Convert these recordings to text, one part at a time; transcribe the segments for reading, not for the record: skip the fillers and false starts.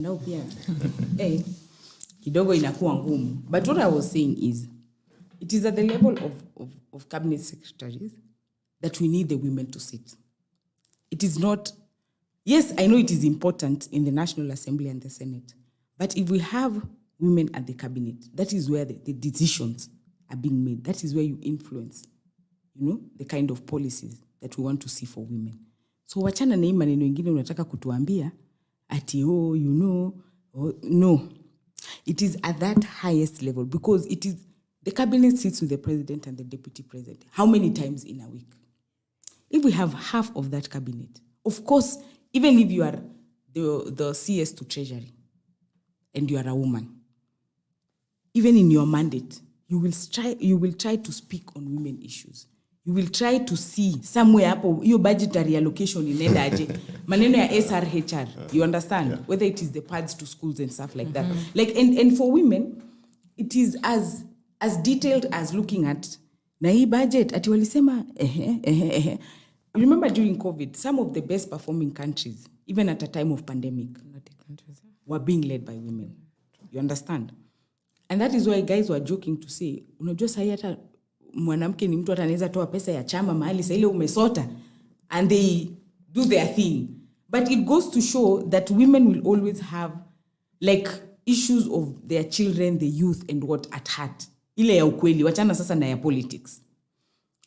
Now pia kidogo inakuwa ngumu. But what I was saying is, it is at the level of cabinet secretaries that we need the women to sit. It is not, yes, I know it is important in the National Assembly and the Senate, but if we have women at the cabinet, that is where the decisions are being made. That is where you influence, the kind of policies that we want to see for women. So wachana na hii maneno ingine unataka kutuambia ati no. It is at that highest level because it is the cabinet sits with the president and the deputy president. How many times in a week? If we have half of that cabinet, of course, even if you are the CS to Treasury and you are a woman, even in your mandate, you will try to speak on women issues. You will try to see somewhere hapo your budgetary allocation inaenda aje. Maneno ya SRHR, you understand? Yeah. Whether it is the pads to schools and stuff like that. Like and for women, it is as detailed as looking at na hii budget ati walisema Remember during COVID, some of the best performing countries, even at a time of pandemic, were being led by women. You understand? And that is why guys were joking to say, unajua sahi hata mwanamke ni mtu atanaweza toa pesa ya chama mahali sa ile umesota and they do their thing. But it goes to show that women will always have like issues of their children, the youth and what at heart. Ile ya ukweli, wachana sasa na ya politics.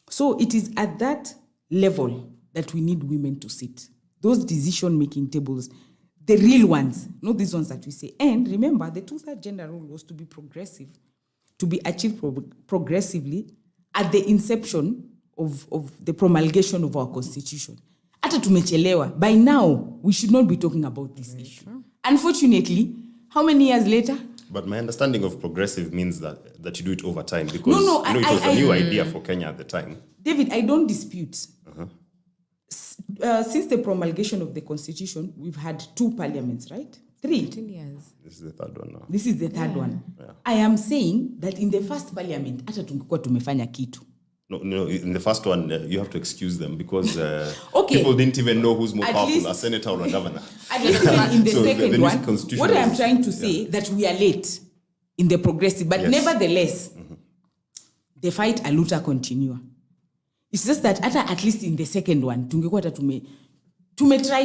So it is at that level that we need women to sit. Those decision-making tables, the real ones, not these ones that we say. And remember, the 2/3 gender rule was to be progressive, to be achieved progressively at the inception of the promulgation of our constitution. Hata tumechelewa. By now, we should not be talking about this issue. Sure. Unfortunately, how many years later? But my understanding of progressive means that you do it over time because it was a new idea for Kenya at the time. David, I don't dispute. Since the promulgation of the constitution, we've had 2 parliaments, right? 3. 15 years. This is the third one now. This is the third one. Yeah. I am saying that in the first parliament, hata tungekuwa tumefanya kitu. No, in the first one, you have to excuse them because people didn't even know who's more powerful, a senator or a governor. At least in the second one, what I am trying to say that we are late in the progressive, but nevertheless, the fight aluta continua. It's just that at least in the second one, tungekuwa hata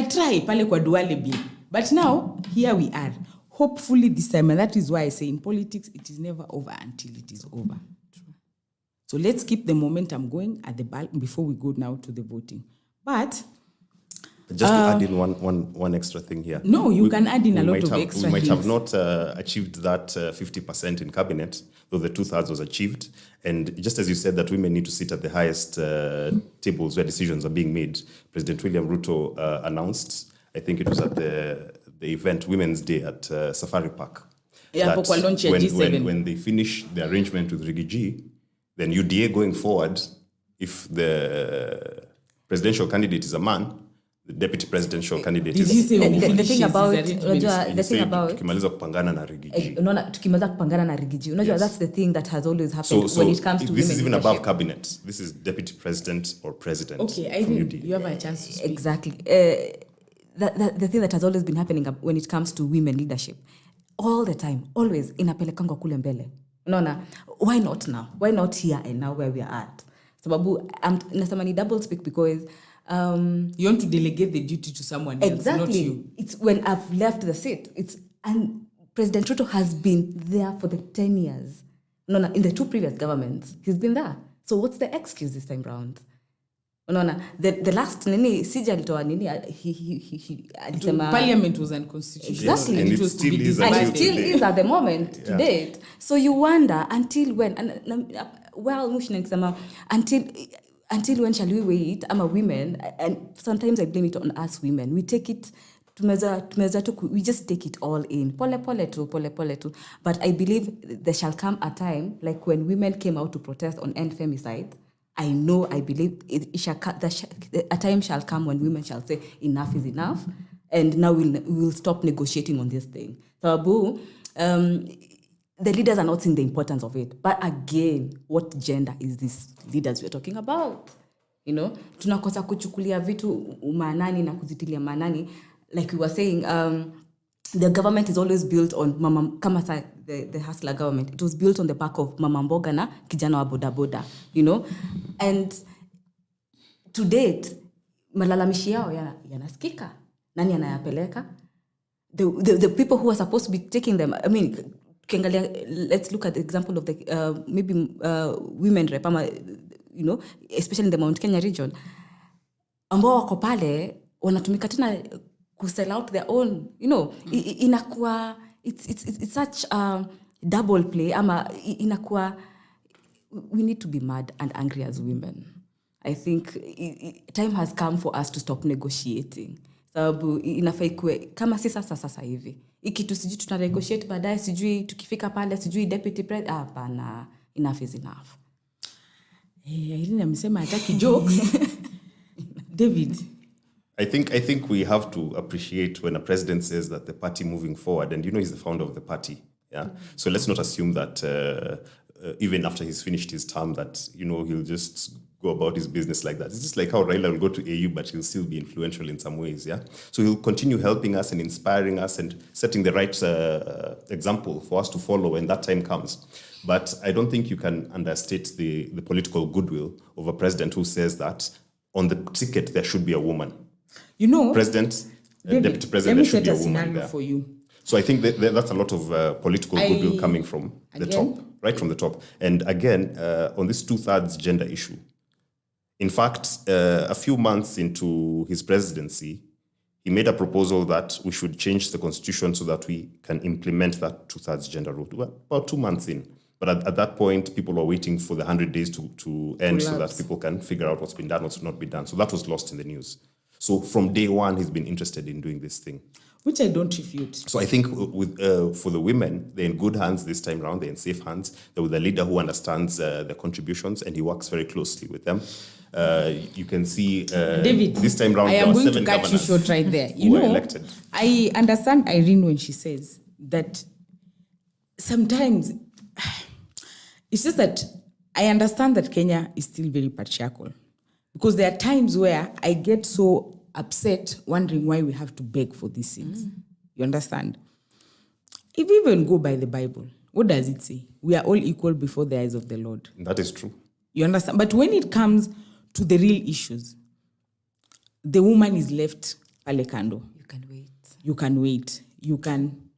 try pale kwa Duale bill. But now, here we are. Hopefully this time, and that is why I say in politics, it is never over until it is over. So let's keep the momentum going at the ballot before we go now to the voting. But just to add in one extra thing here. No, you can add in a lot of extra things. We might have not achieved that 50% in cabinet, though the 2/3 was achieved. And just as you said that women need to sit at the highest tables where decisions are being made, President William Ruto announced, I think it was at the event Women's Day at Safari Park. Yeah, when they finish the arrangement with Rigiji, then UDA going forward, if the presidential candidate is a man, the deputy presidential candidate is the thing about tukimaliza kupangana na Rigiji. Tukimaliza kupangana na Rigiji. That's the thing that has always happened when it comes to this is even above cabinet. This is deputy president or president. Okay, I think you have a chance to speak. Exactly. The thing that has always been happening when it comes to women leadership, all the time, always inapelekangwa kule mbele. Unaona, why not now? Why not here and now where we are at? Sababu nasema ni double speak because you want to delegate the duty to someone else, not you. It's when I've left the seat. And President Ruto has been there for the 10 years. Unaona, in the 2 previous governments, he's been there. So what's the excuse this time round? Unaona, the last sija alitoa he parliament was unconstitutional. Exactly. And it still is at the moment to date. So you wonder until when until when shall we wait? I'm a women, and sometimes I blame it on us women. We take it we just take it all in. Pole tu. But I believe there shall come a time like when women came out to protest on end femicide. I believe a time shall come when women shall say enough is enough, and now we'll stop negotiating on this thing. So, the leaders are not seeing the importance of it. But again, what gender is this leaders we're talking about? Tunakosa kuchukulia vitu maanani na kuzitilia maanani. Like we were saying, the government is always built on mama kama sa the hustler government. It was built on the back of mama mboga na kijana wa boda boda, you know. And to date, malalamishi yao yanasikika. Nani anayapeleka? The people who are supposed to be taking them, I mean, let's look at the example of the maybe women rep, you know, especially in the Mount Kenya region. Ambao wako pale wanatumika tena sell out their own, you know. Inakuwa it's such a double play. Inakuwa, we need to be mad and angry as women. I think time has come for us to stop negotiating. Sababu inafaa ikuwe kama si sasa hivi. Ikitu sijui tuna negotiate baadaye, sijui tukifika pale, sijui deputy president. Hapana, enough is enough. Irene amesema hataki jokes. David, I think we have to appreciate when a president says that the party moving forward, and you know he's the founder of the party, yeah. Mm-hmm. So let's not assume that even after he's finished his term, that you know he'll just go about his business like that. It's just like how Raila will go to AU, but he'll still be influential in some ways, yeah. So he'll continue helping us and inspiring us and setting the right example for us to follow when that time comes. But I don't think you can understate the political goodwill of a president who says that on the ticket there should be a woman. You know, President, David, deputy president, there should be a woman scenario there. for you. So I think that's a lot of political goodwill coming from the top, right from the top. And again, on this 2/3 gender issue, in fact, a few months into his presidency, he made a proposal that we should change the constitution so that we can implement that 2/3 gender rule. Well, about 2 months in. But at that point, people were waiting for the 100 days to end so that people can figure out what's been done, what's not been done. So that was lost in the news. So from day one, he's been interested in doing this thing. Which I don't refute. So I think for the women, they're in good hands this time around. They're in safe hands. They're with a leader who understands their contributions, and he works very closely with them. You can see David, this time around, I am going to 7 cut you governors short right there. You who were know, elected. I understand Irene when she says that sometimes it's just that I understand that Kenya is still very patriarchal, because there are times where I get so upset wondering why we have to beg for these things. You understand? If we even go by the Bible, what does it say? We are all equal before the eyes of the Lord. That is true. You understand? But when it comes to the real issues, the woman is left pale kando. You can wait. You can wait.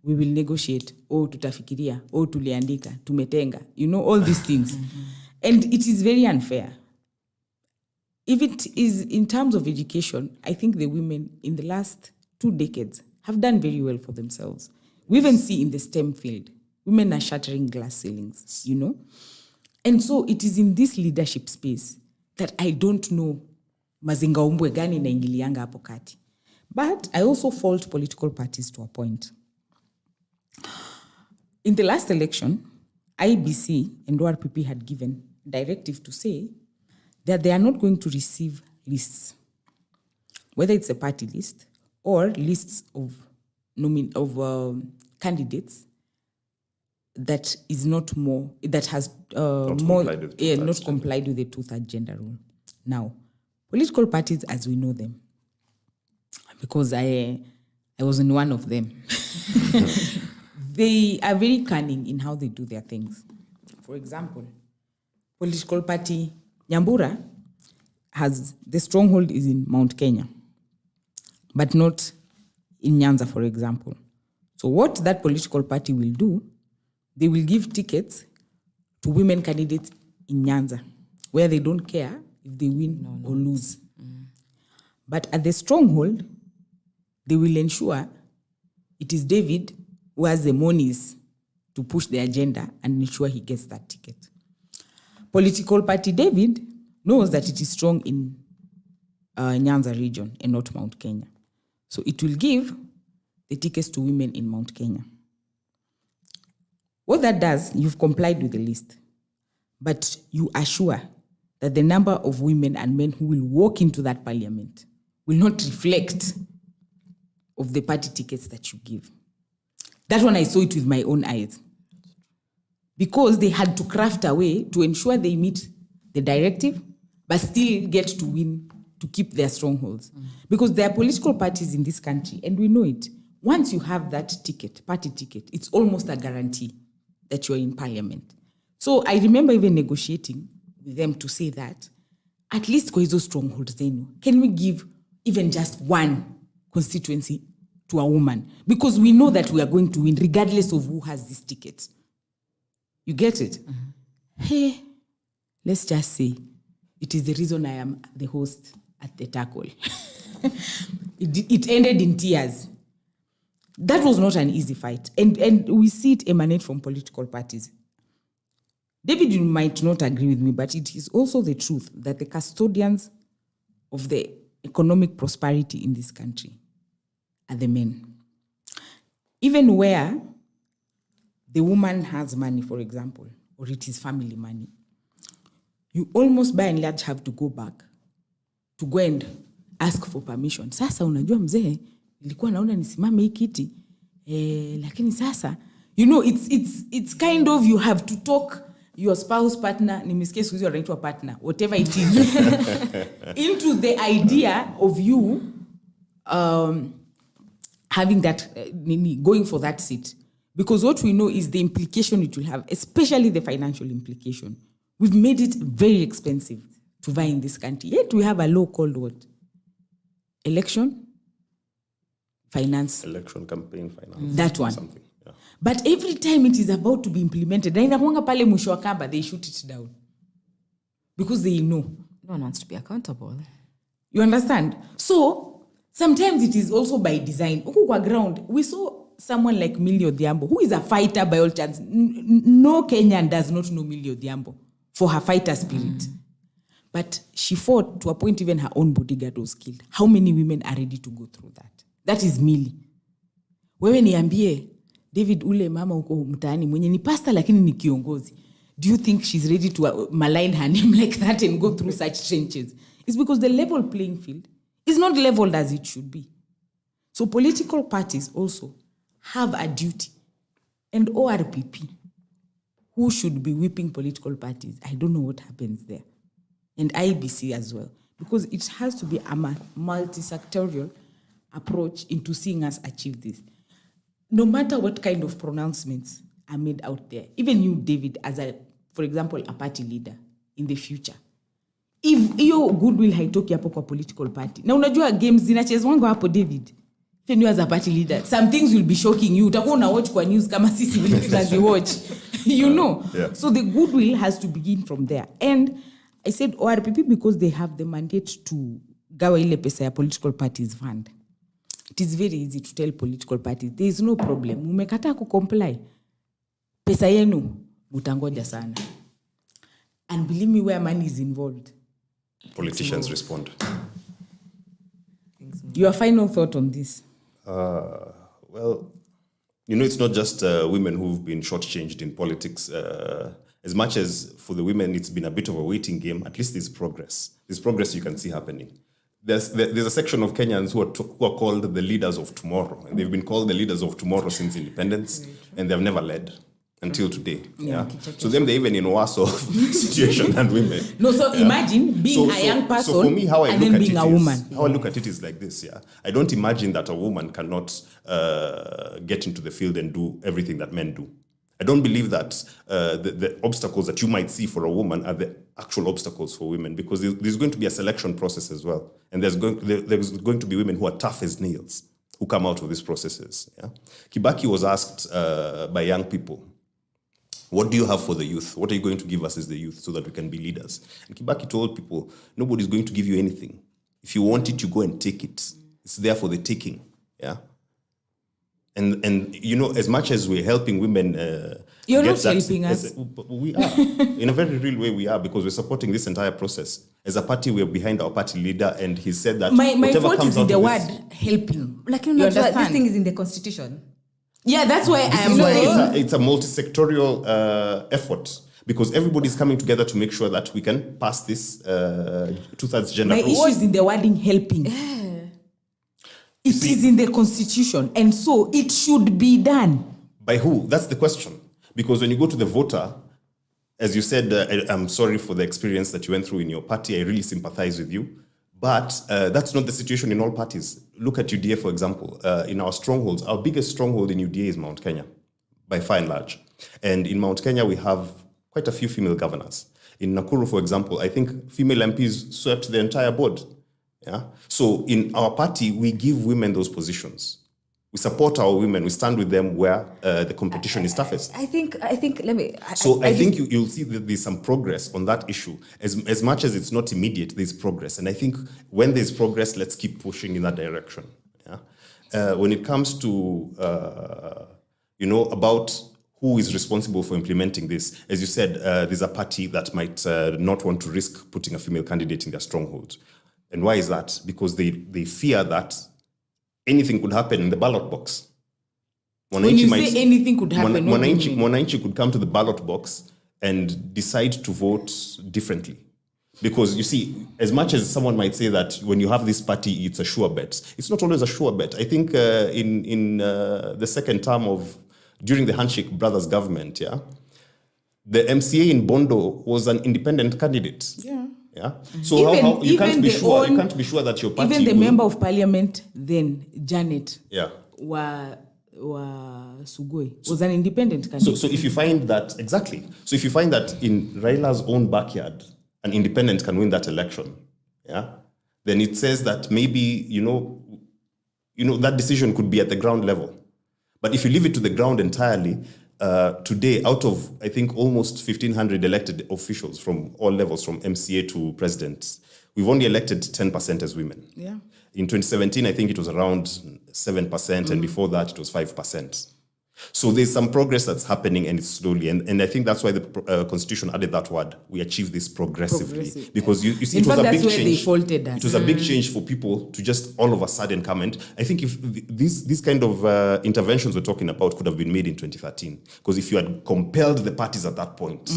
We will negotiate. Oh, tutafikiria. Oh, tuliandika. Tumetenga. You know, all these things. And it is very unfair. If it is in terms of education, I think the women in the last 2 decades have done very well for themselves. We even see in the STEM field, women are shattering glass ceilings, you know? And so it is in this leadership space that I don't know mazinga umbwe gani naingilianga hapo kati. But I also fault political parties to a point. In the last election, IBC and ORPP had given directive to say that they are not going to receive lists, whether it's a party list or lists of candidates that is not more, that has not complied with the 2/3 gender rule. Now, political parties as we know them, because I was in one of them, they are very cunning in how they do their things. For example, political party Nyambura has, the stronghold is in Mount Kenya, but not in Nyanza, for example. So what that political party will do, they will give tickets to women candidates in Nyanza, where they don't care if they win or lose. But at the stronghold, they will ensure it is David who has the monies to push the agenda and ensure he gets that ticket. Political party David knows that it is strong in Nyanza region and not Mount Kenya. So it will give the tickets to women in Mount Kenya. What that does, you've complied with the list, but you assure that the number of women and men who will walk into that parliament will not reflect of the party tickets that you give. That one I saw it with my own eyes. Because they had to craft a way to ensure they meet the directive, but still get to win, to keep their strongholds. Because there are political parties in this country, and we know it, once you have that ticket, party ticket, it's almost a guarantee that you're in parliament. So I remember even negotiating with them to say that, at least kwa hizo strongholds zenu, can we give even just one constituency to a woman? Because we know that we are going to win regardless of who has this ticket. You get it? Hey, let's just say it is the reason I am the host at the tackle. It ended in tears. That was not an easy fight. And we see it emanate from political parties. David, you might not agree with me, but it is also the truth that the custodians of the economic prosperity in this country are the men. Even where the woman has money, for example, or it is family money, you almost by and large have to go back to go and ask for permission. Sasa unajua mzee, nilikuwa naona nisimame hii kiti, lakini sasa, you know, it's kind of, you have to talk your spouse, partner, nimesikia siku hizi wanaitwa partner, whatever it is, into the idea of you having that, going for that seat. Because what we know is the implication it will have, especially the financial implication. We've made it very expensive to vie in this country. Yet we have a law called what? Election? Finance. Election campaign finance. That one. Something. Yeah. But every time it is about to be implemented, na inakuanga pale mwisho wa kamba, they shoot it down. Because they know. No one wants to be accountable. You understand? So, sometimes it is also by design. Huku kwa ground, we saw someone like Millie Odhiambo, who is a fighter by all chance. No Kenyan does not know Millie Odhiambo for her fighter spirit. But she fought to a point even her own bodyguard was killed. How many women are ready to go through that? That is Millie. Wewe niambie, David ule mama uko mtaani mwenye ni pastor lakini ni kiongozi. Do you think she's ready to malign her name like that and go through such trenches? It's because the level playing field is not leveled as it should be. So political parties also have a duty. And ORPP, who should be whipping political parties, I don't know what happens there. And IBC as well. Because it has to be a multi-sectorial approach into seeing us achieve this. No matter what kind of pronouncements are made out there, even you, David, as for example, a party leader in the future, if your goodwill haitoki hapo kwa political party, na unajua games zinachezwanga hapo, David, even you as a party leader, some things will be shocking you. Utakuwa una watch kwa news kama sisi vile tunazi watch. You know? Yeah. So the goodwill has to begin from there. And I said ORPP because they have the mandate to gawa ile pesa ya political parties fund. It is very easy to tell political parties, there is no problem. Umekataa kucomply. Pesa yenu, mutangoja sana. And believe me, where money is involved, politicians respond. Your final thought on this? Well, you know, it's not just women who've been shortchanged in politics. As much as for the women, it's been a bit of a waiting game, at least there's progress. There's progress you can see happening. There's a section of Kenyans who are called the leaders of tomorrow. And they've been called the leaders of tomorrow since independence. And they've never led until today. Yeah. So them, they're even in a worse off situation than women. No, so imagine being a young person so for me, how I and look then at being a woman. How I look at it is like this, yeah. I don't imagine that a woman cannot get into the field and do everything that men do. I don't believe that the obstacles that you might see for a woman are the actual obstacles for women, because there's going to be a selection process as well. And there's going to be women who are tough as nails who come out of these processes. Yeah? Kibaki was asked by young people, what do you have for the youth? What are you going to give us as the youth so that we can be leaders? And Kibaki told people, nobody's going to give you anything. If you want it, you go and take it. It's there for the taking. Yeah. And you know, as much as we're helping women, you're not helping us. We are. In a very real way, we are, because we're supporting this entire process. As a party, we're behind our party leader, and he said that my whatever fault comes is in out the of word this, helping. Like, you know, this thing is in the constitution. Yeah, that's why I am saying it's a multi-sectorial effort, because everybody's coming together to make sure that we can pass this two-thirds gender my rule. issue is in the wording helping. It is in the constitution, and so it should be done. By who? That's the question. Because when you go to the voter, as you said, I'm sorry for the experience that you went through in your party. I really sympathize with you. But that's not the situation in all parties. Look at UDA, for example. In our strongholds, our biggest stronghold in UDA is Mount Kenya, by far and large. And in Mount Kenya, we have quite a few female governors. In Nakuru, for example, I think female MPs swept the entire board. Yeah. So in our party, we give women those positions. We support our women. We stand with them where the competition is toughest. I think. Let me. I think you'll see that there's some progress on that issue. As much as it's not immediate, there's progress. And I think when there's progress, let's keep pushing in that direction. Yeah. When it comes to about who is responsible for implementing this, as you said, there's a party that might not want to risk putting a female candidate in their stronghold. And why is that? Because they fear that anything could happen in the ballot box. When you say anything could happen, Mwananchi could come to the ballot box and decide to vote differently. Because you see, as much as someone might say that when you have this party, it's a sure bet, it's not always a sure bet. I think in the second term during the Handshake Brothers government, the MCA in Bondo was an independent candidate. Yeah. Yeah. So how you can't be sure? You can't be sure that your party. Even the member of parliament then, Janet. Yeah. Wa Sugoi was an independent candidate. So if you find that so if you find that in Raila's own backyard, an independent can win that election, then it says that maybe that decision could be at the ground level. But if you leave it to the ground entirely. Today, out of, I think, almost 1,500 elected officials from all levels, from MCA to president, we've only elected 10% as women. Yeah. In 2017, I think it was around 7%, and before that, it was 5%. So there's some progress that's happening, and it's slowly. And I think that's why the Constitution added that word. We achieve this progressively. Because you see, in it was fact, a big that's where change. they faulted us. It was a big change for people to just all of a sudden come. And I think if these kind of interventions we're talking about could have been made in 2013. Because if you had compelled the parties at that point,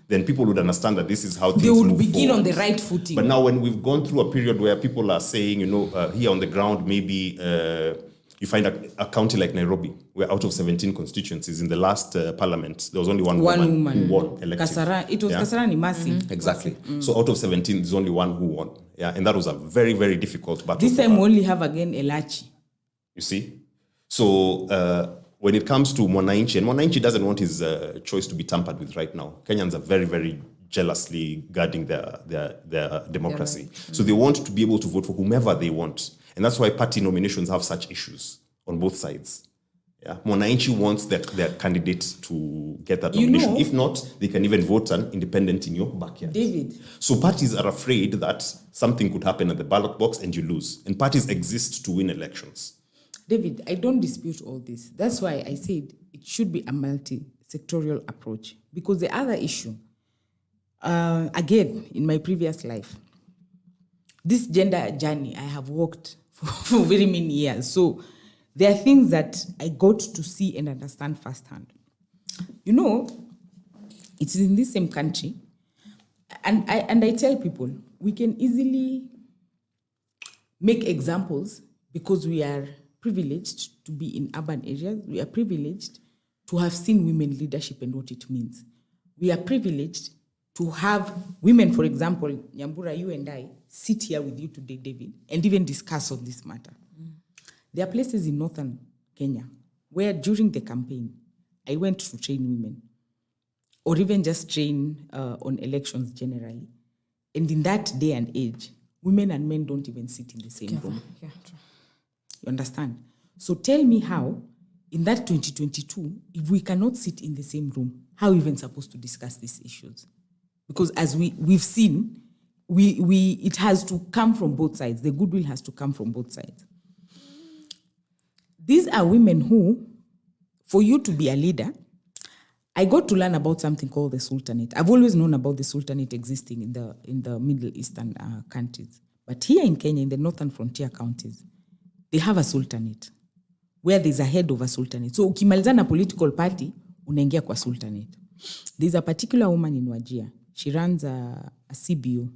then people would understand that this is how things they would move begin forward. on the right footing. But now when we've gone through a period where people are saying, here on the ground, maybe you find a county like Nairobi, where out of 17 constituencies in the last parliament, there was only one woman who won elective. It was Kasarani Masi. Exactly. So out of 17, there's only one who won. Yeah, and that was a very, very difficult battle. This time we only have again Elachi. You see? So when it comes to Mwananchi, and Mwananchi doesn't want his choice to be tampered with right now. Kenyans are very, very jealously guarding their democracy. So they want to be able to vote for whomever they want. And that's why party nominations have such issues on both sides. Yeah, Mwananchi wants their candidate to get that nomination. If not, they can even vote an independent in your backyard. David. So parties are afraid that something could happen at the ballot box and you lose. And parties exist to win elections. David, I don't dispute all this. That's why I said it should be a multi-sectorial approach. Because the other issue, again, in my previous life, this gender journey I have walked for very many years. So there are things that I got to see and understand firsthand. It's in this same country. And I tell people, we can easily make examples because we are privileged to be in urban areas. We are privileged to have seen women leadership and what it means. We are privileged to have women, for example, Nyambura, you and I, sit here with you today, David, and even discuss on this matter. There are places in northern Kenya where during the campaign, I went to train women or even just train on elections generally. And in that day and age, women and men don't even sit in the same room. Yeah, true. You understand? So tell me how, in that 2022, if we cannot sit in the same room, how are we even supposed to discuss these issues? Because as we've seen, it has to come from both sides. The goodwill has to come from both sides. These are women who, for you to be a leader, I got to learn about something called the Sultanate. I've always known about the Sultanate existing in the Middle Eastern countries. But here in Kenya, in the northern frontier counties, they have a Sultanate, where there's a head of a Sultanate. So ukimaliza na political party, unaingia kwa Sultanate. There's a particular woman in Wajir. She runs a CBO.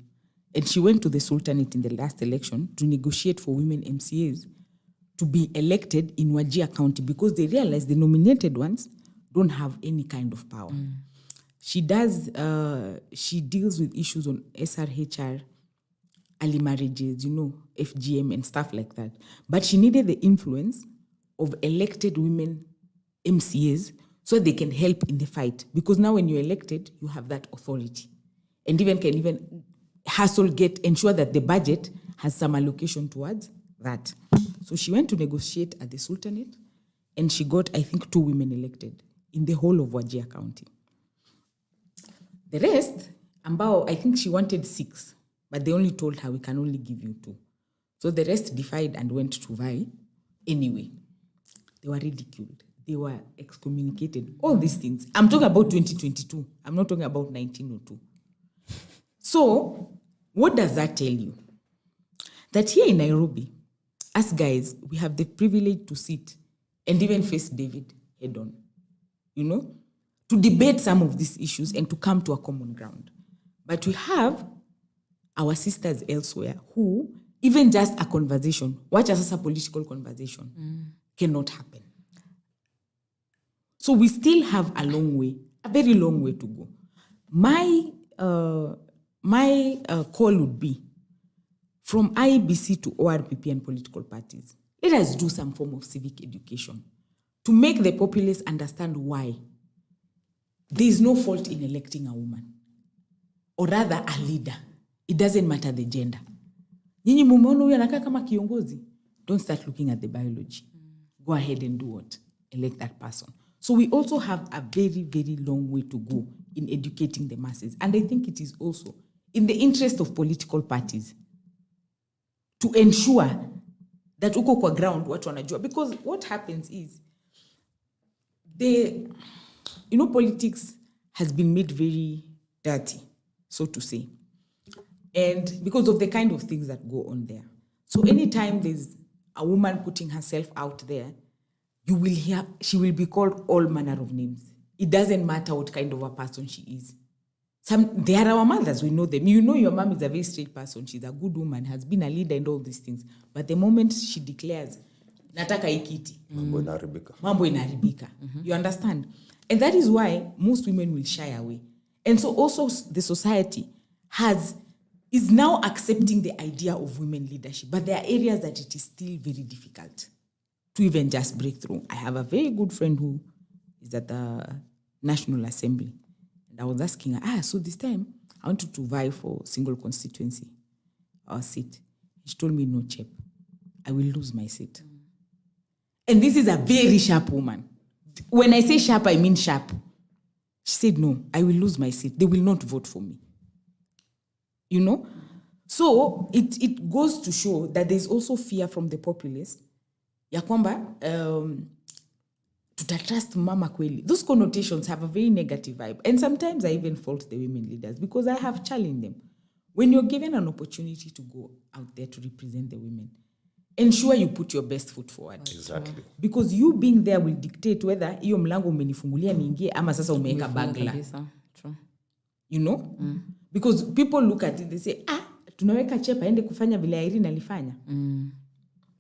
And she went to the Sultanate in the last election to negotiate for women MCAs to be elected in Wajir County because they realized the nominated ones don't have any kind of power. She deals with issues on SRHR early marriages, FGM and stuff like that. But she needed the influence of elected women MCAs so they can help in the fight. Because now when you're elected, you have that authority. And can ensure that the budget has some allocation towards that. So she went to negotiate at the Sultanate, and she got, I think, 2 women elected in the whole of Wajir County. The rest, I think she wanted 6, but they only told her, we can only give you 2. So the rest defied and went to vie anyway. They were ridiculed. They were excommunicated. All these things. I'm talking about 2022. I'm not talking about 1902. So what does that tell you? That here in Nairobi, us guys, we have the privilege to sit and even face David head on, to debate some of these issues and to come to a common ground. But we have our sisters elsewhere who, even just a conversation, watch as a political conversation, cannot happen. So we still have a long way, a very long way to go. My call would be, from IEBC to ORPP and political parties, let us do some form of civic education to make the populace understand why there is no fault in electing a woman, or rather a leader. It doesn't matter the gender. Nyinyi mumeona huyu anakaa kama kiongozi. Don't start looking at the biology. Go ahead and do what? Elect that person. So we also have a very, very long way to go in educating the masses. And I think it is also in the interest of political parties to ensure that uko kwa ground watu wanajua. Because what happens is, politics has been made very dirty, so to say. And because of the kind of things that go on there. So anytime there's a woman putting herself out there, you will hear, she will be called all manner of names. It doesn't matter what kind of a person she is. They are our mothers, we know them. Your mom is a very straight person. She's a good woman, has been a leader and all these things. But the moment she declares, nataka ikiti, mambo inaharibika. You understand? And that is why most women will shy away. And so also the society is now accepting the idea of women leadership. But there are areas that it is still very difficult to even just break through. I have a very good friend who is at the National Assembly. And I was asking her, so this time I wanted to vie for single constituency or seat. She told me, no, Chep, I will lose my seat. And this is a very sharp woman. When I say sharp, I mean sharp. She said, no, I will lose my seat. They will not vote for me. So it goes to show that there's also fear from the populace. Ya kwamba, tutatrust mama kweli. Those connotations have a very negative vibe. And sometimes I even fault the women leaders because I have challenged them. When you're given an opportunity to go out there to represent the women, ensure you put your best foot forward. Exactly. Because you being there will dictate whether hiyo mlango umenifungulia niingie ama sasa umeweka bagla. True. Because people look at it, they say, tunaweka Chep aende kufanya vile Irene alifanya.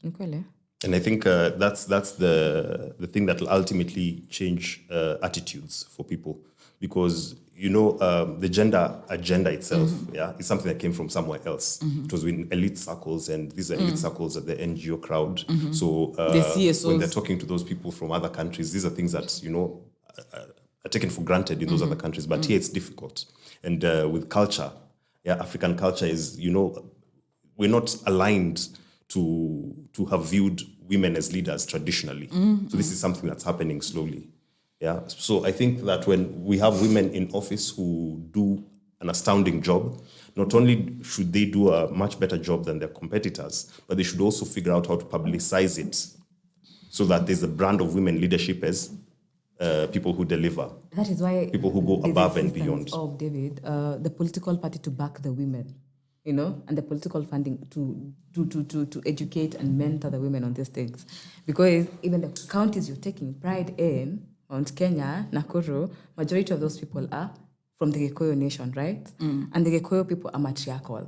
Nikwele. And I think that's the thing that will ultimately change attitudes for people. Because, the gender agenda itself is something that came from somewhere else. It was in elite circles, and these are elite circles at the NGO crowd. So the CSOs. When they're talking to those people from other countries, these are things that, are taken for granted in those other countries. But here it's difficult. And with culture, African culture is, we're not aligned to have viewed women as leaders traditionally. So this is something that's happening slowly. Yeah. So I think that when we have women in office who do an astounding job, not only should they do a much better job than their competitors, but they should also figure out how to publicize it so that there's a brand of women leadership as people who deliver. That is why people who go above and beyond. Of David, the political party to back the women, and the political funding to educate and mentor the women on these things, because even the counties you're taking pride in, Mount Kenya, Nakuru, majority of those people are from the Gikuyu nation, right? And the Gikuyu people are matriarchal,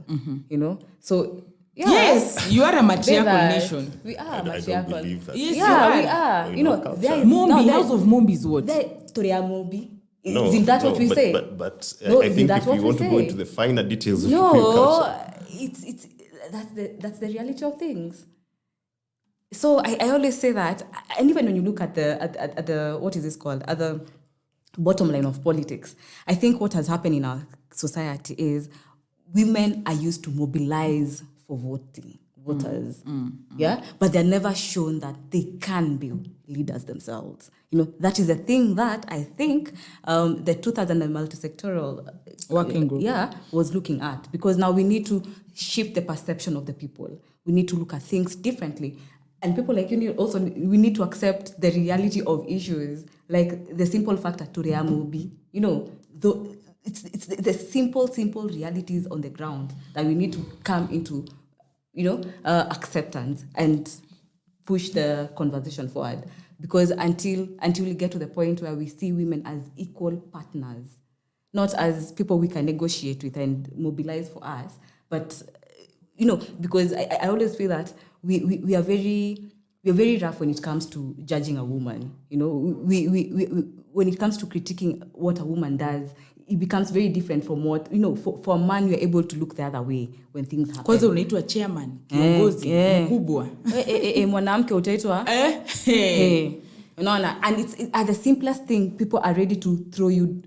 So yes, you are a matriarchal nation. We are I matriarchal. don't believe that. Yes, We are. Mombi, House of Mombi is what? Toria Mobi. No, Isn't that what we say? But No, I isn't think that if what we we want to go say? into the finer details of No, culture, it's that's the reality of things. So I always say that, and even when you look at the what is this called, at the bottom line of politics, I think what has happened in our society is women are used to mobilize for voters, but they're never shown that they can be leaders themselves. That is a thing that I think the 2000 multi-sectoral working group was looking at, because now we need to shift the perception of the people. We need to look at things differently. And people like you also, we need to accept the reality of issues, like the simple fact that Tureamubi, it's the simple realities on the ground that we need to come into, acceptance and push the conversation forward. Because until we get to the point where we see women as equal partners, not as people we can negotiate with and mobilize for us, but because I always feel that we are very rough when it comes to judging a woman. We when it comes to critiquing what a woman does, it becomes very different from what for a man. You're able to look the other way when things happen. Kwanza unaitwa chairman, kiongozi, mkubwa. Mwanamke utaitwa and it's at the simplest thing, people are ready to throw you,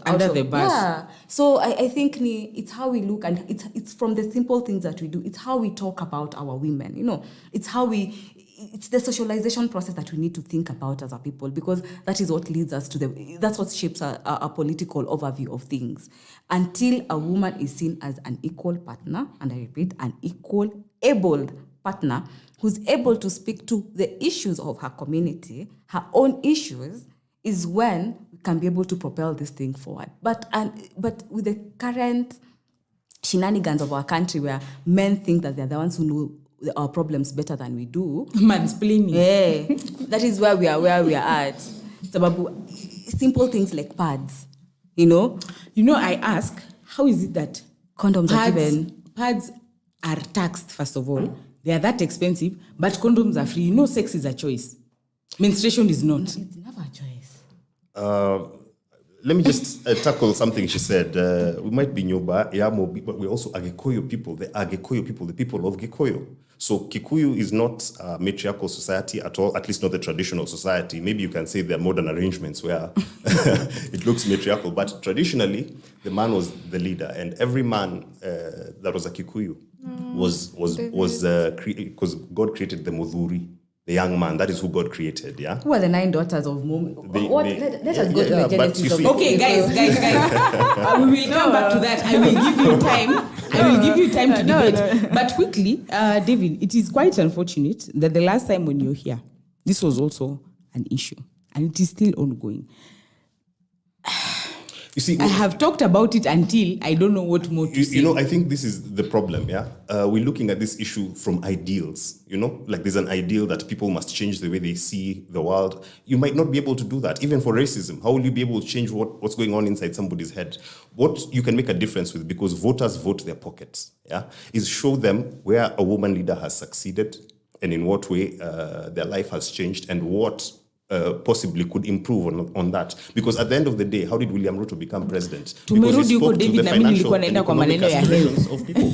under the bus. Yeah. So I think it's how we look, and it's from the simple things that we do. It's how we talk about our women. It's the socialization process that we need to think about as a people, because that is what leads us that's what shapes our political overview of things. Until a woman is seen as an equal partner, and I repeat, an equal, abled partner who's able to speak to the issues of her community, her own issues, is when we can be able to propel this thing forward. But with the current shenanigans of our country, where men think that they're the ones who know our problems better than we do. Mansplaining. Yeah. That is where we are at. Sababu, simple things like pads, I ask, how is it that condoms are given? Pads are taxed, first of all. They are that expensive, but condoms are free. Sex is a choice. Menstruation is not. It's never a choice. Let me just tackle something she said. We might be Nyoba, Yamobi, but we're also Agikoyo people. The Agikoyo people, the people of Gikoyo. So Kikuyu is not a matriarchal society at all, at least not the traditional society. Maybe you can say there are modern arrangements where it looks matriarchal, but traditionally, the man was the leader, and every man that was a Kikuyu was because God created the Mudhuri, the young man. That is who God created, yeah? Who are the 9 daughters of Mum? Let us go to the genesis of... Okay, guys. We will come back to that. I will give you time to debate. But quickly, David, it is quite unfortunate that the last time when you were here, this was also an issue, and it is still ongoing. You see, I have talked about it until I don't know what more to say. I think this is the problem, yeah? We're looking at this issue from ideals, like there's an ideal that people must change the way they see the world. You might not be able to do that. Even for racism, how will you be able to change what's going on inside somebody's head? What you can make a difference with, because voters vote their pockets, yeah, is show them where a woman leader has succeeded and in what way their life has changed, and what possibly could improve on that. Because at the end of the day, how did William Ruto become president? Because he spoke to the financial and economic aspirations of people.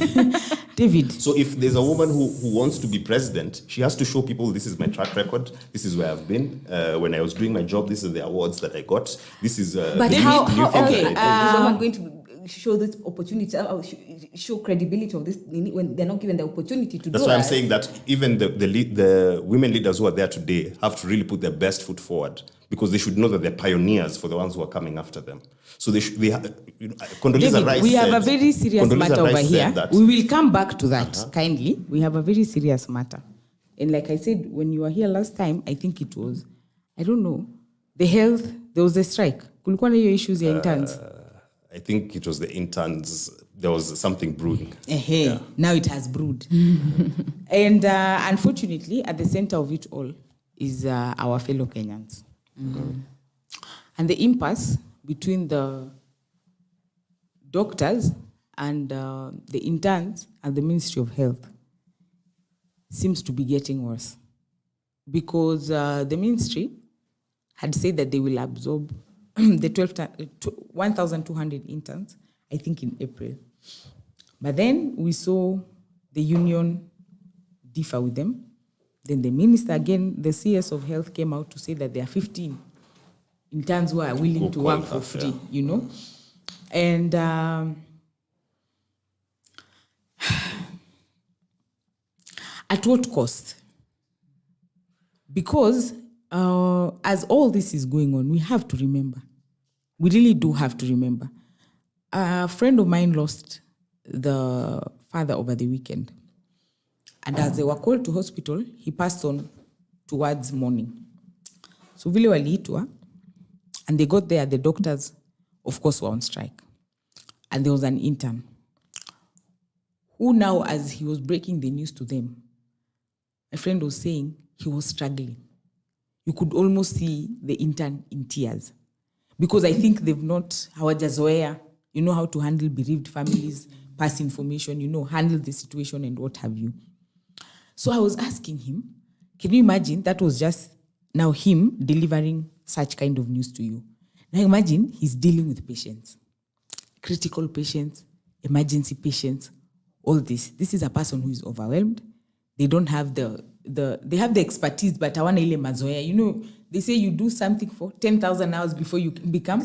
David. So if there's a woman who wants to be president, she has to show people, this is my track record, this is where I've been. When I was doing my job, this is the awards that I got. This is but how is someone going to show this opportunity, show credibility of this when they're not given the opportunity to do that? That's why I'm saying that even the women leaders who are there today have to really put their best foot forward, because they should know that they're pioneers for the ones who are coming after them. So Condoleezza Rice we have a very serious matter over here. We will come back to that kindly. We have a very serious matter. And like I said, when you were here last time, I think it was, I don't know, the health, there was a strike. Kulikuwa na hiyo issues ya interns. I think it was the interns. There was something brewing. Yeah. Now it has brewed. And unfortunately, at the center of it all is our fellow Kenyans. And the impasse between the doctors and the interns at the Ministry of Health seems to be getting worse. Because the ministry had said that they will absorb the 1,200 interns, I think in April. But then we saw the union differ with them. Then the minister, again, the CS of health came out to say that there are 15 interns who are willing to work for free, you know. And at what cost? Because as all this is going on, we have to remember. We really do have to remember. A friend of mine lost the father over the weekend. And as they were called to hospital, he passed on towards morning. So vile waliitwa, and they got there, the doctors, of course, were on strike. And there was an intern who now, as he was breaking the news to them, my friend was saying he was struggling. You could almost see the intern in tears. Because I think they've not, hawajazoea, you know, how to handle bereaved families, pass information, you know, handle the situation and what have you. So I was asking him, can you imagine that was just now him delivering such kind of news to you? Now imagine he's dealing with patients, critical patients, emergency patients, all this. This is a person who is overwhelmed. They don't have they have the expertise, but hawana ile mazoea. You know, they say you do something for 10,000 hours before you become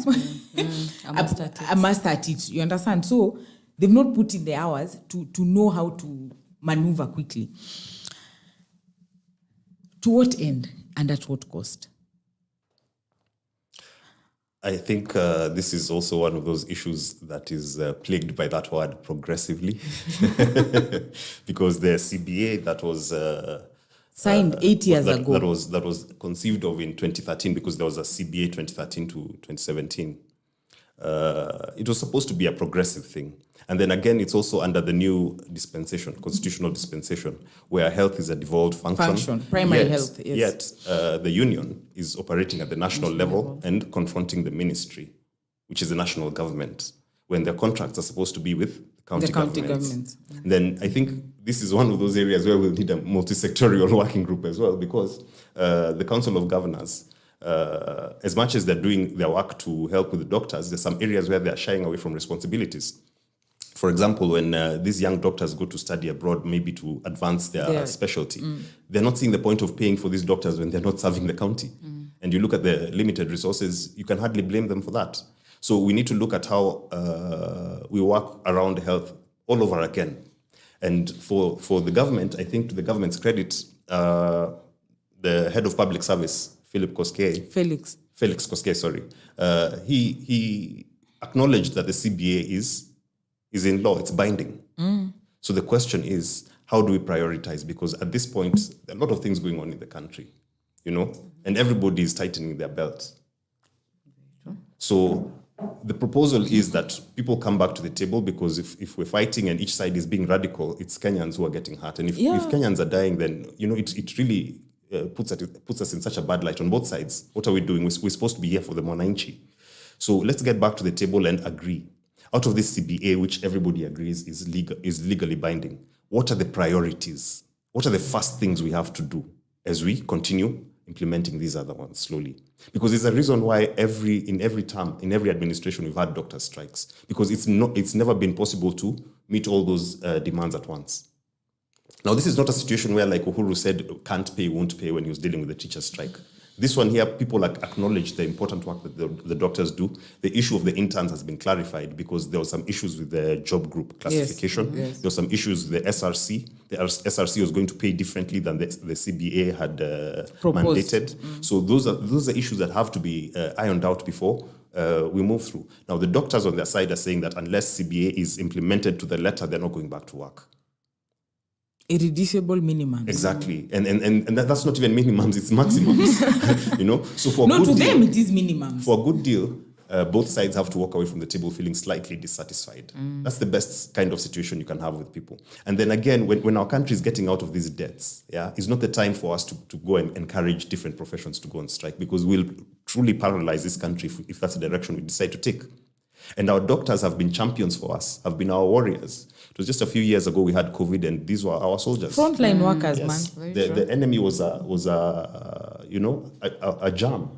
a master at it. You understand? So they've not put in the hours to know how to maneuver quickly. To what end and at what cost? I think this is also one of those issues that is plagued by that word progressively. Because the CBA that was signed 8 years ago. That was conceived of in 2013, because there was a CBA 2013 to 2017. It was supposed to be a progressive thing. And then again, it's also under the new dispensation, constitutional dispensation, where health is a devolved function. Primary health, yes. Yet the union is operating at the national level and confronting the ministry, which is the national government, when their contracts are supposed to be with the county governments. Then I think this is one of those areas where we'll need a multi-sectorial working group as well, because the Council of Governors, as much as they're doing their work to help with the doctors, there's some areas where they're shying away from responsibilities. For example, when these young doctors go to study abroad, maybe to advance their specialty, they're not seeing the point of paying for these doctors when they're not serving the county. And you look at the limited resources, you can hardly blame them for that. So we need to look at how we work around health all over again. And for the government, I think to the government's credit, the head of public service, Felix Koskei, sorry, he acknowledged that the CBA is in law, it's binding. So the question is, how do we prioritize? Because at this point, there are a lot of things going on in the country, you know, and everybody is tightening their belt. So the proposal is that people come back to the table, because if we're fighting and each side is being radical, it's Kenyans who are getting hurt. And if Kenyans are dying, then, you know, it really puts us in such a bad light on both sides. What are we doing? We're supposed to be here for the Mwananchi. So let's get back to the table and agree. Out of this CBA, which everybody agrees is legally binding, what are the priorities? What are the first things we have to do as we continue implementing these other ones slowly? Because there's a reason why in every administration, we've had doctor strikes, because it's never been possible to meet all those demands at once. Now, this is not a situation where, like Uhuru said, can't pay, won't pay when he was dealing with the teacher strike. This one here, people acknowledge the important work that the doctors do. The issue of the interns has been clarified, because there were some issues with the job group classification. Yes. There were some issues with the SRC. The SRC was going to pay differently than the CBA had mandated. So those are issues that have to be ironed out before we move through. Now, the doctors on their side are saying that unless CBA is implemented to the letter, they're not going back to work. Irreducible minimums. Exactly. And that's not even minimums, it's maximums. You know? So for no, to them it is minimums. For a good deal, both sides have to walk away from the table feeling slightly dissatisfied. That's the best kind of situation you can have with people. And then again, when our country is getting out of these debts, it's not the time for us to go and encourage different professions to go on strike, because we'll truly paralyze this country if that's the direction we decide to take. And our doctors have been champions for us, have been our warriors. It was just a few years ago we had COVID, and these were our soldiers. Frontline workers, man. The enemy was a germ,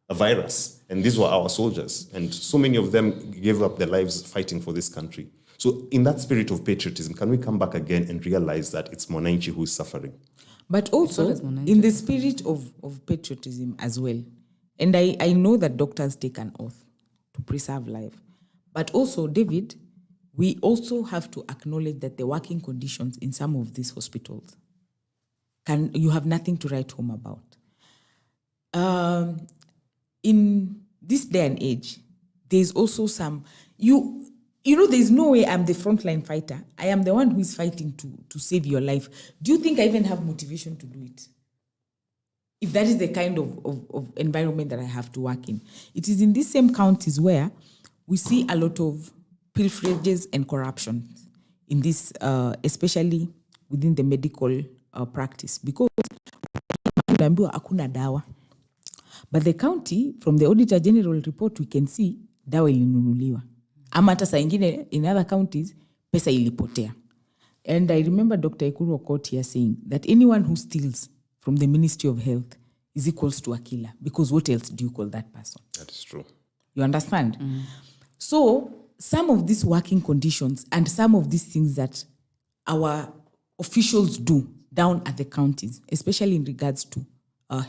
a virus, and these were our soldiers. And so many of them gave up their lives fighting for this country. So in that spirit of patriotism, can we come back again and realize that it's Mwananchi who is suffering? But also, in the spirit of patriotism as well, and I know that doctors take an oath to preserve life, but also, David, we also have to acknowledge that the working conditions in some of these hospitals, you have nothing to write home about. In this day and age, there's also some, you know, there's no way I'm the frontline fighter. I am the one who is fighting to save your life. Do you think I even have motivation to do it? If that is the kind of environment that I have to work in. It is in these same counties where we see a lot of pilferages and corruption in this, especially within the medical practice. Because hakuna dawa. But the county, from the Auditor General report, we can see dawa ilinunuliwa. Ama hata saa ingine in other counties, pesa ilipotea. And I remember Dr. Ekuru Okot here saying that anyone who steals from the Ministry of Health is equals to a killer. Because what else do you call that person? That is true. You understand? So some of these working conditions and some of these things that our officials do down at the counties, especially in regards to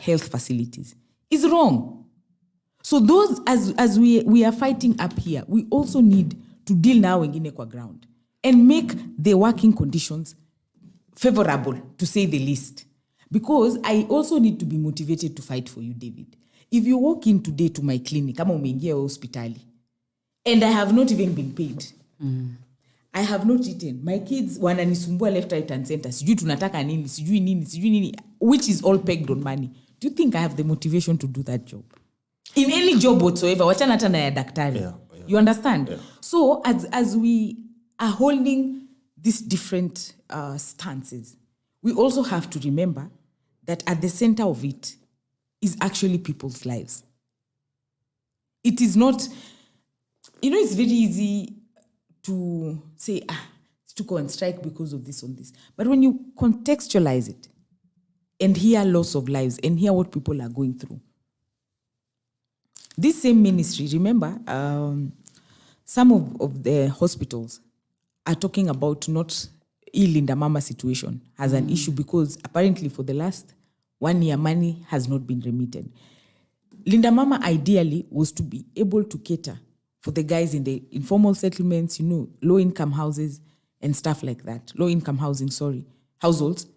health facilities, is wrong. So those, as we are fighting up here, we also need to deal now wengine kwa ground and make the working conditions favorable, to say the least. Because I also need to be motivated to fight for you, David. If you walk in today to my clinic, kama umeingia hospitali, and I have not even been paid, I have not eaten. My kids wananisumbua left, right, and center. Sijui tunataka nini, sijui nini, which is all pegged on money. Do you think I have the motivation to do that job? In any job whatsoever, wachana hata na ya daktari. Yeah. You understand? Yeah. So as we are holding these different stances, we also have to remember that at the center of it is actually people's lives. It is not, you know, it's very easy to say, to go and strike because of this or this. But when you contextualize it and hear loss of lives and hear what people are going through, this same ministry, remember, some of the hospitals are talking about not Linda Mama situation as an issue because apparently for the last 1 year, money has not been remitted. Linda Mama ideally was to be able to cater for the guys in the informal settlements, you know, low-income houses and stuff like that. Low-income housing, households,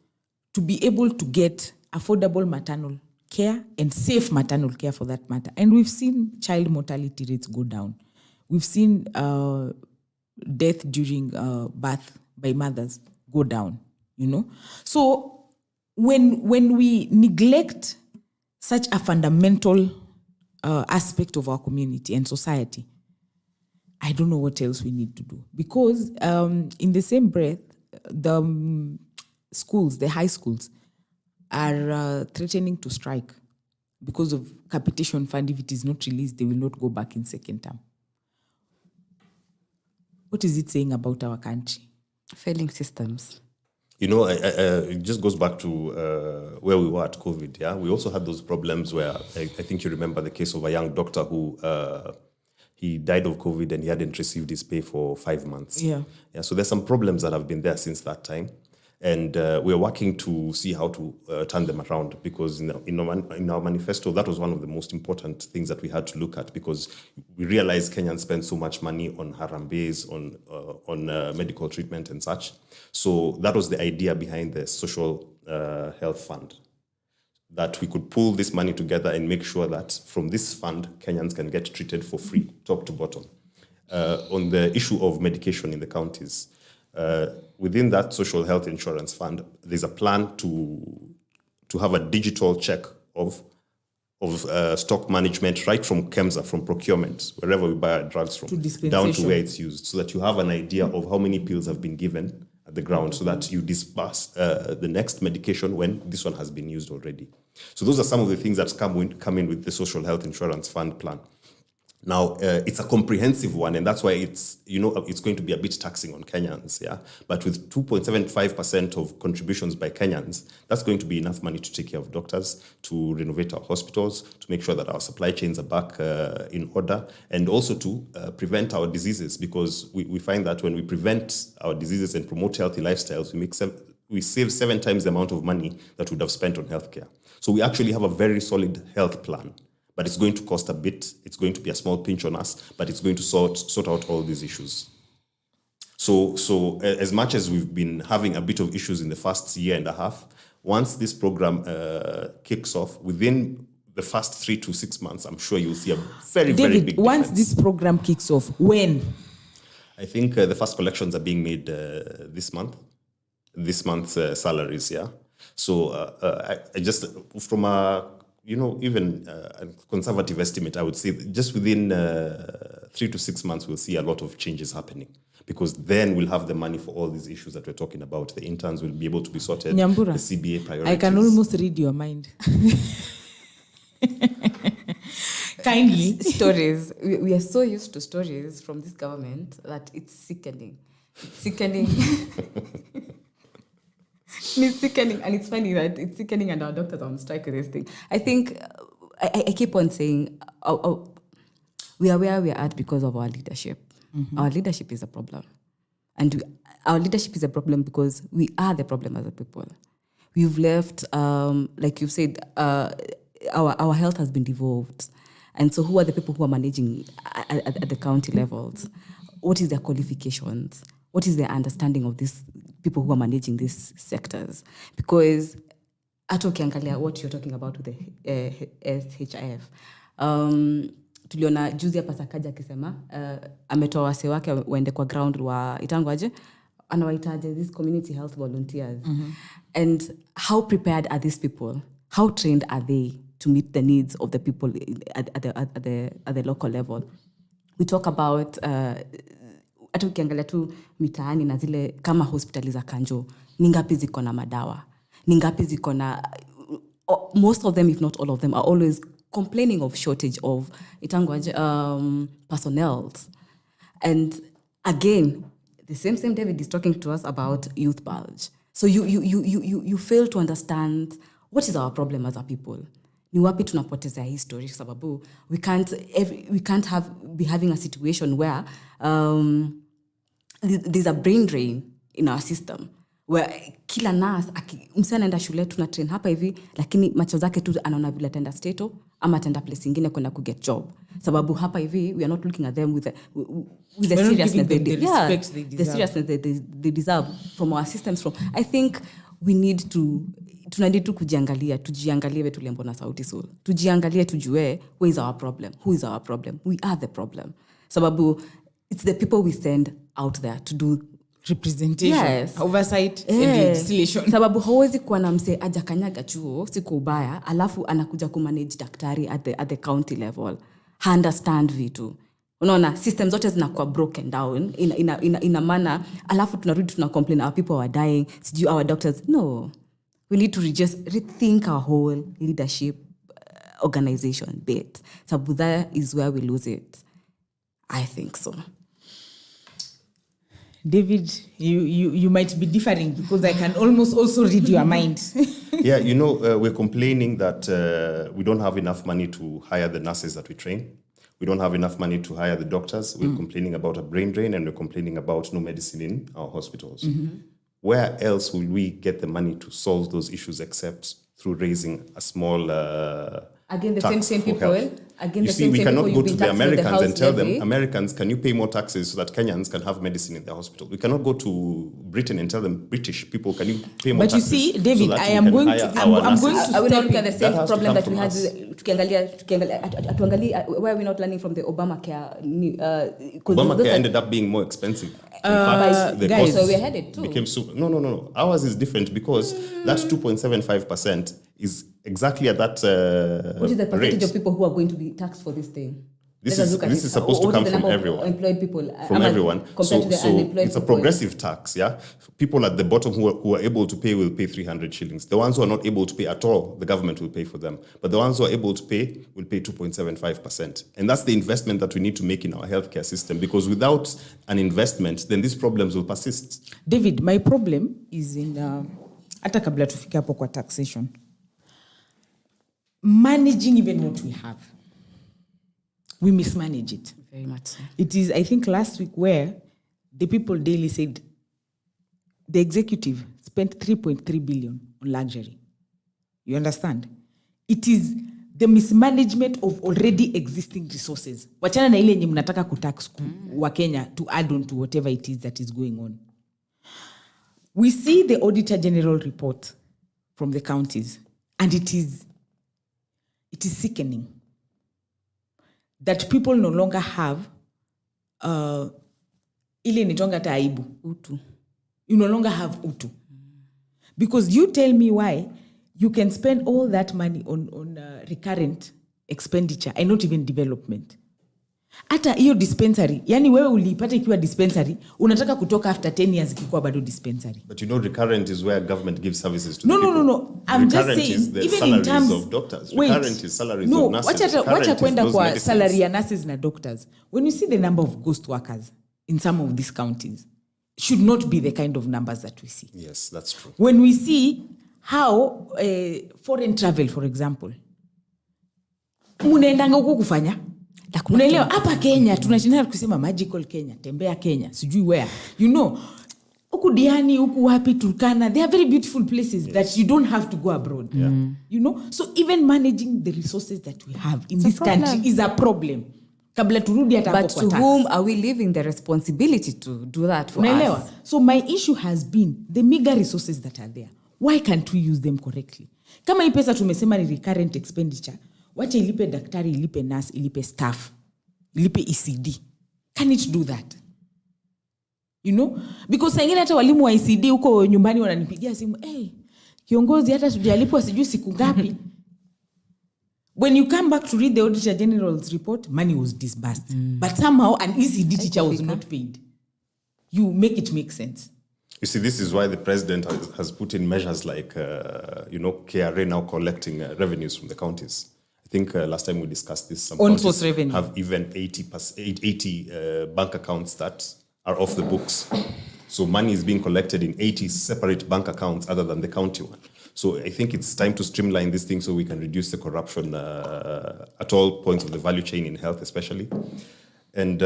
to be able to get affordable maternal care and safe maternal care for that matter. And we've seen child mortality rates go down. We've seen death during birth by mothers go down, you know. So when we neglect such a fundamental aspect of our community and society, I don't know what else we need to do. Because in the same breath, the schools, the high schools, are threatening to strike because of capitation fund. If it is not released, they will not go back in second term. What is it saying about our country? Failing systems. You know, it just goes back to where we were at COVID, yeah? We also had those problems where, I think you remember the case of a young doctor who, he died of COVID and he hadn't received his pay for 5 months. Yeah. So there's some problems that have been there since that time. And we're working to see how to turn them around because in our manifesto, that was one of the most important things that we had to look at because we realized Kenyans spend so much money on harambes, on medical treatment and such. So that was the idea behind the social health fund, that we could pull this money together and make sure that from this fund, Kenyans can get treated for free, top to bottom. On the issue of medication in the counties, within that social health insurance fund, there's a plan to have a digital check of stock management right from KEMSA, from procurement, wherever we buy our drugs from, down to where it's used, so that you have an idea of how many pills have been given at the ground, so that you disperse the next medication when this one has been used already. So those are some of the things that come in with the social health insurance fund plan. Now, it's a comprehensive one, and that's why it's going to be a bit taxing on Kenyans, yeah? But with 2.75% of contributions by Kenyans, that's going to be enough money to take care of doctors, to renovate our hospitals, to make sure that our supply chains are back in order, and also to prevent our diseases, because we find that when we prevent our diseases and promote healthy lifestyles, we save 7 times the amount of money that we would have spent on healthcare. So we actually have a very solid health plan. But it's going to cost a bit. It's going to be a small pinch on us, but it's going to sort out all these issues. So as much as we've been having a bit of issues in the first year and a half, once this program kicks off, within the first 3 to 6 months, I'm sure you'll see a very, very big difference. Once this program kicks off, when? I think the first collections are being made this month. This month's salaries, yeah. So I just, from a even a conservative estimate, I would say just within 3 to 6 months, we'll see a lot of changes happening, because then we'll have the money for all these issues that we're talking about. The interns will be able to be sorted. Nyambura, the CBA priorities. I can almost read your mind. Kindly. Stories. We are so used to stories from this government that it's sickening. It's sickening. It's sickening, and it's funny that it's sickening and our doctors are on strike with this thing. I think I keep on saying we are where we are at because of our leadership. Mm-hmm. Our leadership is a problem. And our leadership is a problem because we are the problem as a people. We've left, like you said, our health has been devolved. And so who are the people who are managing at the county levels? What is their qualifications? What is their understanding of these people who are managing these sectors? Because hata ukiangalia what you're talking about with the SHIF, tuliona juzi hapa Sakaja akisema ametoa wase wake waende kwa ground wa itangwaje anawaitaje these community health volunteers. Mm-hmm. And how prepared are these people? How trained are they to meet the needs of the people at the local level? We talk about hata ukiangalia tu mitaani na zile kama hospitali za Kanjo, ni ngapi ziko na madawa, ni ngapi ziko na most of them, if not all of them, are always complaining of shortage of personnel. And again, the same David is talking to us about youth bulge. So you fail to understand what is our problem as a people. Ni wapi tunapoteza history sababu we can't be having a situation where there's a brain drain in our system where kila nurse msana anaenda shule tuna train hapa hivi lakini macho zake tu anaona vile atenda stato ama atenda place nyingine kwenda ku get job sababu hapa hivi we are not looking at them with the seriousness the seriousness they deserve from our systems. From I think we need to tunadito tujiangalie wetu lembo na sauti soul, tujiangalie tujue where is our problem, who is our problem. We are the problem sababu it's the people we send out there to do representation, yes, oversight and legislation. Sababu hawezi kuwa na mse aja kanyaga chuo siku ubaya alafu anakuja kumanage daktari at the county level. Ha understand vitu. Unaona system zote zinakuwa broken down in a manner alafu tunarudi complain our people are dying, sijui our doctors. No. We need to just rethink our whole leadership organization bit. Sababu that is where we lose it. I think so. David, you might be differing because I can almost also read your mind. Yeah, we're complaining that we don't have enough money to hire the nurses that we train. We don't have enough money to hire the doctors. We're complaining about a brain drain, and we're complaining about no medicine in our hospitals. Mm-hmm. Where else will we get the money to solve those issues except through raising a small again, the same people. Health? Again, you see, we cannot go to the Americans and tell them, Americans, can you pay more taxes so that Kenyans can have medicine in their hospital? We cannot go to Britain and tell them, British people, can you pay more taxes? But you see, David, so I will not look at the same problem that we had where we're not learning from the Obamacare. Obamacare ended up being more expensive. Guys, so we're headed too. No. Ours is different because that 2.75% is exactly at that what is the percentage rate of people who are going to be taxed for this thing? This Let us is look at this it. is supposed to What come is the from number of everyone. employed people From everyone. compared to the unemployed It's a people. progressive tax, yeah? People at the bottom who are able to pay will pay 300 shillings. The ones who are not able to pay at all, the government will pay for them. But the ones who are able to pay will pay 2.75%. And that's the investment that we need to make in our healthcare system, because without an investment, then these problems will persist. David, my problem is in hata kabla tufike hapo kwa taxation. Managing even what we have. We mismanage it. Very much so. It is, I think, last week where the People Daily said the executive spent 3.3 billion on luxury. You understand? It is the mismanagement of already existing resources. Wachana na ile yenye mnataka kutax wa Kenya to add on to whatever it is that is going on. We see the Auditor General report from the counties, and it is sickening that people no longer have ile nitonga hata aibu, utu. You no longer have utu. Because you tell me why you can spend all that money on recurrent expenditure and not even development. Hata hiyo dispensary, yani wewe uliipata ikiwa dispensary, unataka kutoka after 10 years ikikuwa bado dispensary. But you know, recurrent is where government gives services to No, the people. no. I'm just Recurrent saying, is the even in salaries terms of doctors. Wait, Recurrent is salaries no, of nurses. wacha kwenda those kwa medicines. salary ya nurses na doctors. When you see the number of ghost workers in some of these counties, should not be the kind of numbers that we see. Yes, that's true. When we see how foreign travel, for example, munaendanga huko kufanya, unaelewa hapa Kenya tunashinda kusema magical Kenya, tembea Kenya, sijui where, you know, huku Diani, huku wapi, Turkana, they are very beautiful places that you don't have to go abroad. You know, so even managing the resources that we have in this country is a problem. Kabla turudi hata hapo But kwa to tax. whom are we leaving the responsibility to do that for Unaelewa? us? So my issue has been the meager resources that are there. Why can't we use them correctly? Kama hii pesa tumesema ni recurrent expenditure, wacha ilipe daktari, ilipe nurse, ilipe staff, ilipe ECD. Can it do that? You know? Because saa ingine hata walimu wa ECD huko nyumbani wananipigia simu, kiongozi hata tujalipwa sijui siku ngapi. When you come back to read the Auditor General's report, money was disbursed. But somehow an ECD teacher was not paid. You make it make sense. You see, this is why the president has put in measures like, KRA now collecting revenues from the counties. I think last time we discussed this, some On-source counties revenue. have even 80 bank accounts that are off the books. So money is being collected in 80 separate bank accounts other than the county one. So I think it's time to streamline this thing so we can reduce the corruption at all points of the value chain in health especially. And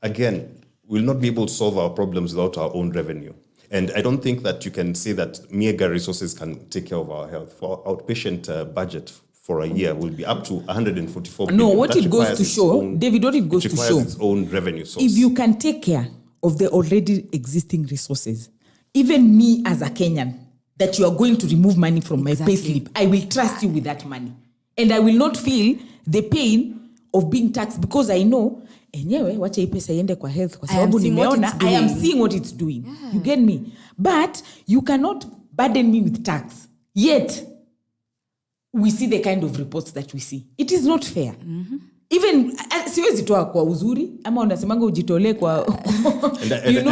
again, we'll not be able to solve our problems without our own revenue. And I don't think that you can say that meager resources can take care of our health. For outpatient budget for a year will be up to 144 billion. No, what That it goes requires to its show, own- David, what it goes to requires show, its own revenue source. if you can take care of the already existing resources, even me as a Kenyan, that you are going to remove money from my pay slip, I will trust you with that money. And I will not feel the pain of being taxed because I know, enyewe, wacha hii pesa iende kwa health kwa sababu nimeona, I am seeing what it's doing. You get me? But you cannot burden me with tax. Yet, we see the kind of reports that we see. It is not fair. Even, siwezi toa kwa uzuri, ama unasemanga ujitolee kwa...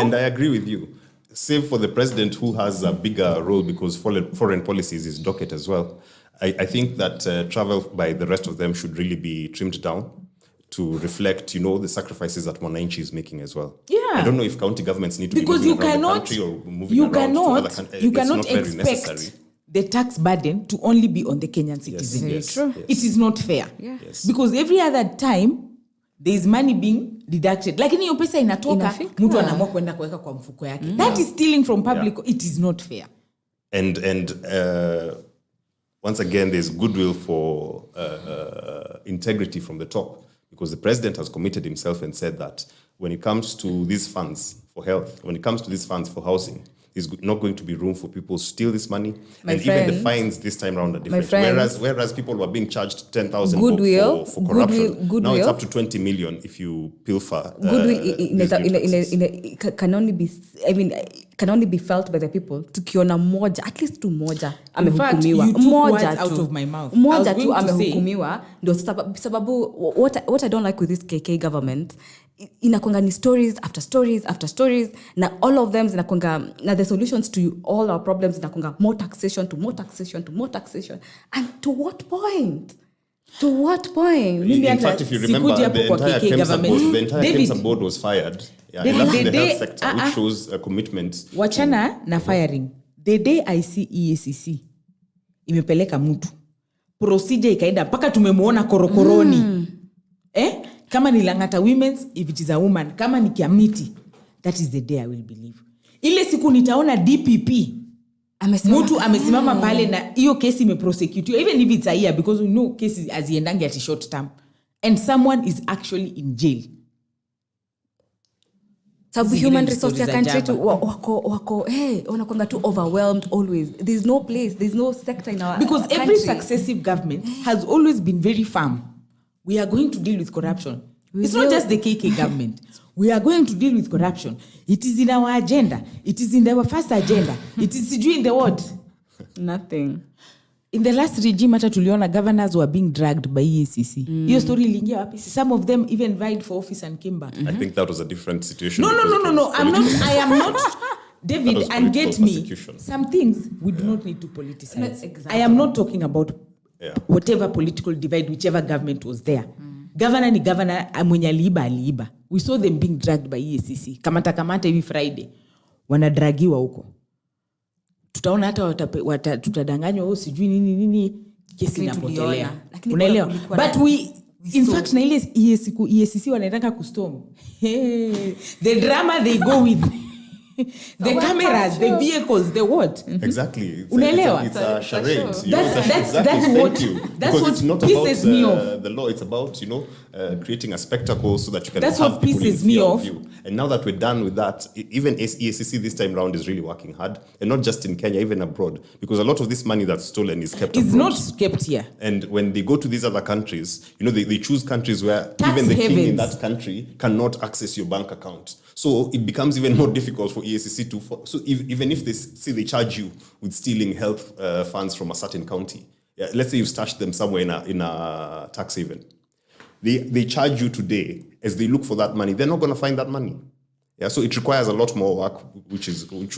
And I agree with you. Save for the president who has a bigger role because foreign policy is his docket as well. I think that travel by the rest of them should really be trimmed down to reflect, the sacrifices that Mwananchi is making as well. Yeah. I don't know if county governments need to Because be you moving around the cannot, country or moving around to other countries. you It's cannot not very expect necessary. the tax burden to only be on the Kenyan citizen. Yes, true. yes. It is not fair. Yeah. Yes. Because every other time, there is money being deducted. Lakini hiyo pesa inatoka, Inafika. mtu anaamua kwenda kuweka kwa mfuko yake. That is stealing from public. Yeah. It is not fair. And once again, there's goodwill for integrity from the top because the president has committed himself and said that when it comes to these funds for health, when it comes to these funds for housing, There's not going to be room for people to steal this money. My And even the friends- fines this time around are different. friends- Whereas people were being charged 10,000 Goodwill, for corruption, goodwill- now it's up to 20 million if you pilfer. can only be, I mean, can only be felt by the people. Tukiona moja, at least tu moja amehukumiwa. you took Moja words tu. out of my mouth. I Moja was tu going to say- amehukumiwa. Ndio sababu what I don't like with this KK government, inakwanga ni stories after stories after stories, na all of them zinakwanga na the solutions to all our problems zinakwanga more taxation to more taxation to more taxation. And to what point? To what point? In fact, if you remember, Sikuja hapo the kwa entire KK KEMSA government. board, the entire David. KEMSA board was fired. Yeah, David, and that's in the the day- health sector, which shows a commitment. Wachana na firing. The day I see EACC imepeleka mtu, procedure ikaenda mpaka tumemuona korokoroni. Kama ni Lang'ata Women's, if it is a woman, kama ni Kiamiti, that is the day I will believe. Ile siku nitaona DPP mtu amesimama pale na hiyo kesi imeprosecute, even if it's a year, because we know cases haziendangi at short term, and someone is actually in jail. Sababu human Zingine resource ya stories za country tu jaba. wako wanakwanga too overwhelmed always. There's no place, there's no sector in our Because country. every successive government has always been very firm. We are going to deal with corruption. It's not just the KK government. We are going to deal with corruption. It is in our agenda. It is in our first agenda. It is in the what? Nothing. In the last regime, hata tuliona governors were being dragged by EACC. Hiyo story iliingia wapi? Some of them even vied for office and came back. I think that was a different situation. No. I am not. David, was and get political me. persecution. Some things we do not need to politicize. No, exactly. I am not talking about Yeah. whatever political divide, whichever government was there. Governor ni governor, mwenye aliiba. We saw them being dragged by EACC. Kamata hivi Friday. Wanadragiwa huko. Tutaona hata tutadanganywa sijui nini kesi inapotelea. Unaelewa? But in fact na ile EACC wanaitaka kustorm. The drama they go with. The cameras, the vehicles, the what? Exactly. Unaelewa? It's a charade. That's what It's not pisses about me off. the law. It's about, creating a spectacle so that you can That's have what people in pisses me fear off. of you. And now that we're done with that, even EACC this time round is really working hard. And not just in Kenya, even abroad. Because a lot of this money that's stolen is kept It's abroad. not kept here. And when they go to these other countries, they choose countries where Tax even the king in havens. that country cannot access your bank account. So it becomes even more difficult for EACC to... even if they charge you with stealing health funds from a certain county, let's say you've stashed them somewhere in a tax haven. They charge you today as they look for that money. They're not going to find that money. Yeah, so it requires a lot more work, which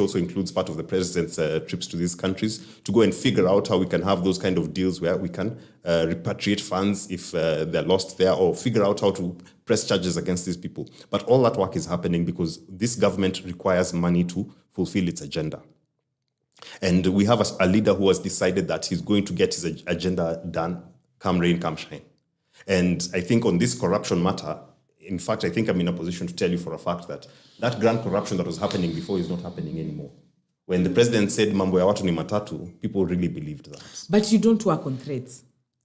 also includes part of the president's trips to these countries to go and figure out how we can have those kind of deals where we can repatriate funds if they're lost there, or figure out how to press charges against these people. But all that work is happening because this government requires money to fulfill its agenda. And we have a leader who has decided that he's going to get his agenda done, come rain, come shine. And I think on this corruption matter, in fact, I think I'm in a position to tell you for a fact that grand corruption that was happening before is not happening anymore. When the president said mambo ya watu ni matatu, people really believed that. But you don't work on threats.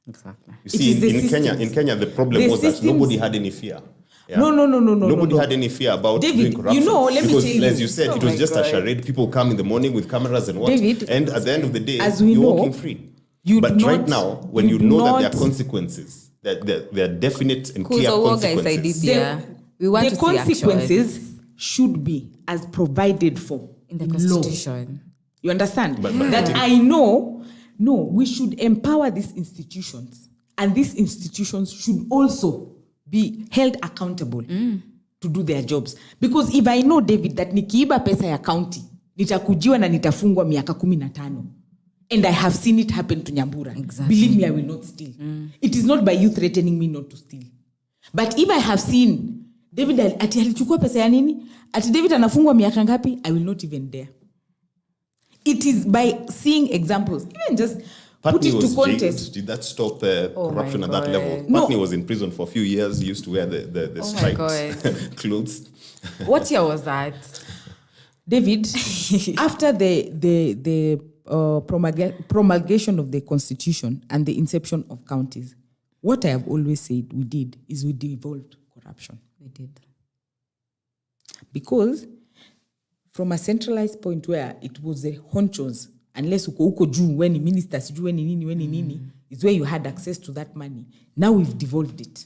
Exactly. You see, in Kenya, the problem was that nobody had any fear. Yeah. No. Nobody had any fear about David, doing corruption. let me because, tell you. as you said, it was just a charade. People come in the morning with cameras and what. David, and at the end of the day, as we you're know, walking free. But right now, when you know that there are consequences, that there are definite and clear consequences. We want the to see consequences action. should be as provided for In the law. Constitution. You understand? But that I know, no, we should empower these institutions. And these institutions should also be held accountable to do their jobs. Because if I know, David, that nikiiba pesa ya county, nitakujiwa na nitafungwa miaka 15. And I have seen it happen to Nyambura. Exactly. Believe me, I will not steal. It is not by you threatening me not to steal. But if I have seen David ati alichukua pesa ya nini? Ati David anafungwa miaka ngapi? I will not even dare. It is by seeing examples. Even just put it to context. Did that stop corruption at that level? No. Patni was in prison for a few years. He used to wear the striped clothes. What year was that? David, after the promulgation of the Constitution and the inception of counties, what I have always said we did is we devolved corruption. We did. Because from a centralized point where it was the honchos, unless uko juu when ministers juu when nini, is where you had access to that money. Now we've devolved it.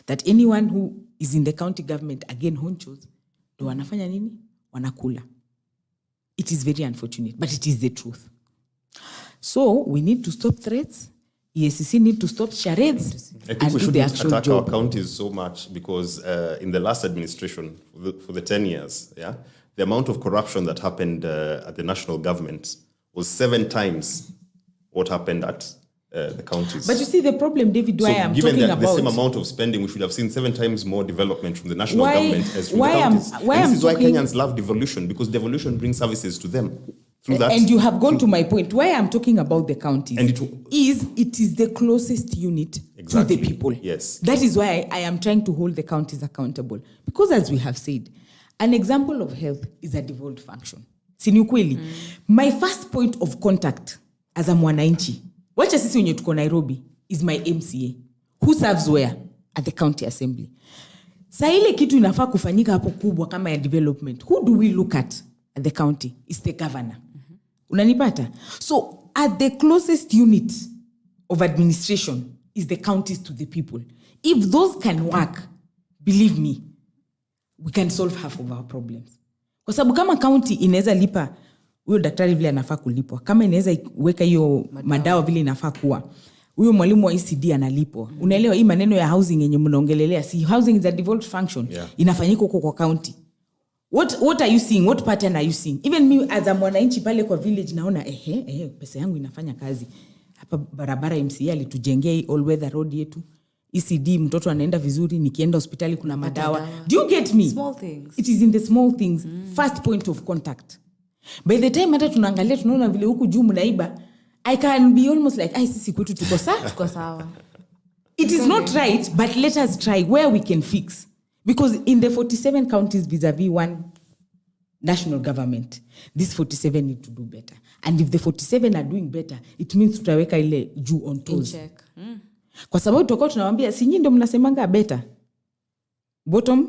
That anyone who is in the county government, again honchos, do wanafanya nini? Wanakula. It is very unfortunate, but it is the truth. So we need to stop threats. EACC need to stop charades. I think and we do the shouldn't actual attack job. our counties so much because in the last administration, for the 10 years, the amount of corruption that happened at the national government was 7 times what happened at the counties. But you see the problem, David, why I'm given talking the about... same amount of spending, we should have seen 7 times more development from the national Why- government as from why the I'm- counties. why And I'm this is why talking- Kenyans love devolution, because devolution brings services to them. Through that, And you have gone to my point. Why I'm talking about the counties And it is the closest unit Exactly. to the people. Yes. That is why I am trying to hold the counties accountable. Because as we have said, an example of health is a devolved function. Si ni ukweli? My first point of contact as a mwananchi, wacha sisi wenye tuko Nairobi, is my MCA. Who serves where? At the county assembly. Sa ile kitu inafaa kufanyika hapo kubwa kama ya development. Who do we look at the county? It's the governor. Unanipata? So at the closest unit of administration is the counties to the people. If those can work, believe me, we can solve half of our problems. Kwa sababu kama county inaweza lipa huyo daktari vile anafaa kulipwa, kama inaweza weka hiyo madawa vile inafaa kuwa, huyo mwalimu wa ECD analipwa. Unaelewa hii maneno ya housing yenye mnaongelelea, si housing is a devolved function. Inafanyika huko kwa county. What are you seeing? What pattern are you seeing? Even me as a mwananchi pale kwa village naona pesa yangu inafanya kazi. Hapa barabara MCA alitujengea hii all weather road yetu. ECD mtoto anaenda vizuri, nikienda hospitali kuna madawa. Do you get me? Small things. It is in the small things. First point of contact. By the time hata tunaangalia tunaona vile huku juu mnaiba, I can be almost like sisi kwetu tuko sawa. Tuko sawa. It is not right, but let us try where we can fix. Because in the 47 counties vis-a-vis one national government, these 47 need to do better. And if the 47 are doing better, it means tutaweka ile juu on toes. In check. Kwa sababu tutakuwa tunawaambia si nyinyi ndio mnasemanga better. Bottom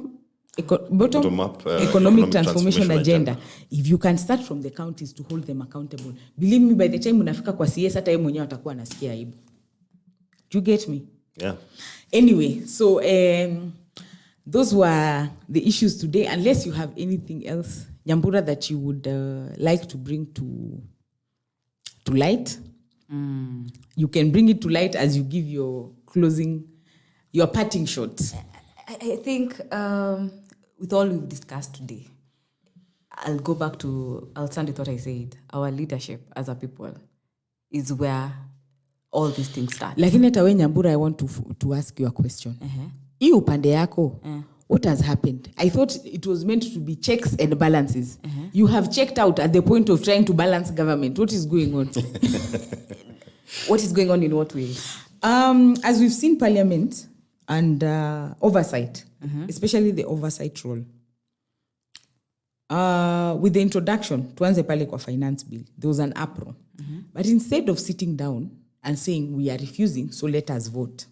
up, economic transformation agenda. If you can start from the counties to hold them accountable, believe me, by the time unafika kwa CS hata yeye mwenyewe atakuwa anasikia aibu. Do you get me? Yeah. Anyway, so those were the issues today. Unless you have anything else, Nyambura, that you would like to bring to light, you can bring it to light as you give your parting shot. I think with all we've discussed today, I'll stand with what I said. Our leadership as a people is where all these things start. Lakini hata we Nyambura, I want to ask you a question. Hii upande yako, what has happened? I thought it was meant to be checks and balances. You have checked out at the point of trying to balance government. What is going on? What is going on in what way? As we've seen parliament and oversight, especially the oversight role. With the introduction, tuanze pale kwa finance bill, there was an uproar. But instead of sitting down and saying we are refusing, so let us vote.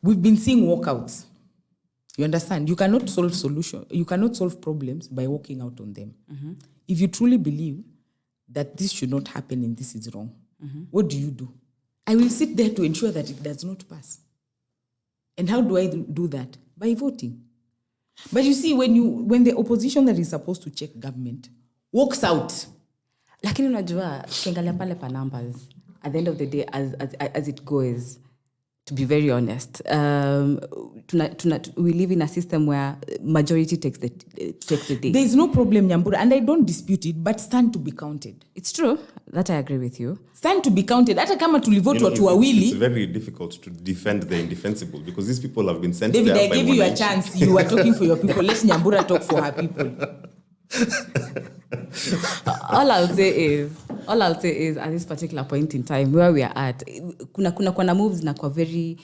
We've been seeing walkouts. You understand? You cannot solve problems by walking out on them. If you truly believe that this should not happen and this is wrong, what do? I will sit there to ensure that it does not pass. And how do I do that? By voting. But you see, when the opposition that is supposed to check government walks out. Lakini unajua, tukiangalia pale pa numbers, at the end of the day, as it goes, to be very honest, we live in a system where majority takes the day. There is no problem, Nyambura, and I don't dispute it, but stand to be counted. It's true. That I agree with you. Stand to be counted. Hata kama tulivote watu wawili. It's very difficult to defend the indefensible because these people have been sent David, there I by gave you a Mwananchi. chance. You are talking for your people. Let Nyambura talk for her people. All I'll say is at this particular point in time where we are at, kuna moves na kwa very,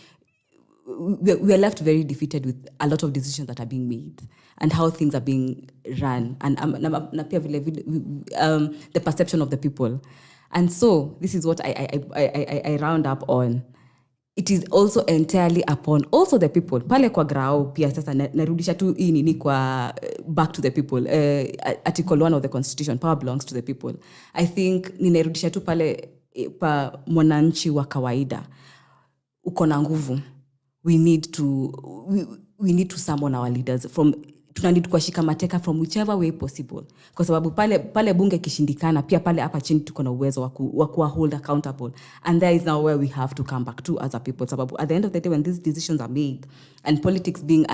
we are left very defeated with a lot of decisions that are being made and how things are being run and na pia vile the perception of the people. And so this is what I round up on. it is also entirely upon also the people. Pale kwa grao pia sasa narudisha tu hii nini kwa back to the people. Article 1 of the Constitution, power belongs to the people. I think ninarudisha tu pale pa mwananchi wa kawaida. Uko na nguvu. We need to summon our leaders from tunanid kuwashika mateka from whichever way possible, kwa sababu pale bunge kishindikana pia pale hapa chini tuko na uwezo wa kuwa hold accountable, and there is now where we have to come back to as a people, sababu at the end of the day when these decisions are made and politics being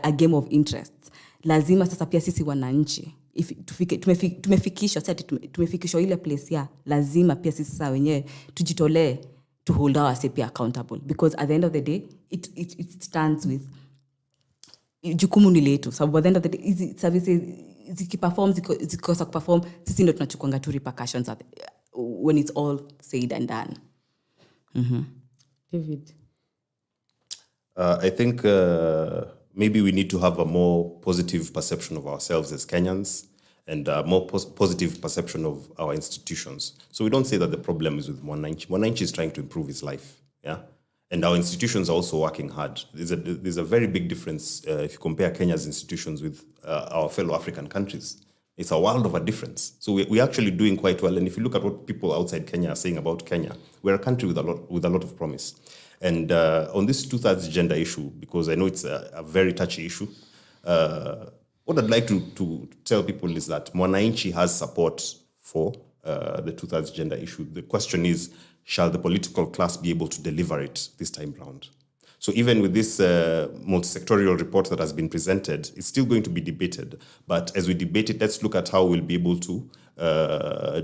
a game of interests, lazima sasa pia sisi wananchi tumefikishwa ile place ya lazima pia sisi sasa wenyewe tujitolee to hold ourselves accountable, because at the end of the day it stands with jukumu ni letu, sababu at the end of the day hizi services zikosa kuperform, sisi ndio tunachukuanga tu repercussions when it's all said and done. David? I think maybe we need to have a more positive perception of ourselves as Kenyans, and a more positive perception of our institutions. So we don't say that the problem is with Mwananchi. Mwananchi is trying to improve his life, yeah? And our institutions are also working hard. There's a very big difference if you compare Kenya's institutions with our fellow African countries. It's a world of a difference. So we're actually doing quite well. And if you look at what people outside Kenya are saying about Kenya, we're a country with a lot of promise. And on this 2/3 gender issue, because I know it's a very touchy issue, what I'd like to tell people is that Mwananchi has support for the 2/3 gender issue. The question is, shall the political class be able to deliver it this time round? So even with this multi-sectorial report that has been presented, it's still going to be debated. But as we debate it, let's look at how we'll be able to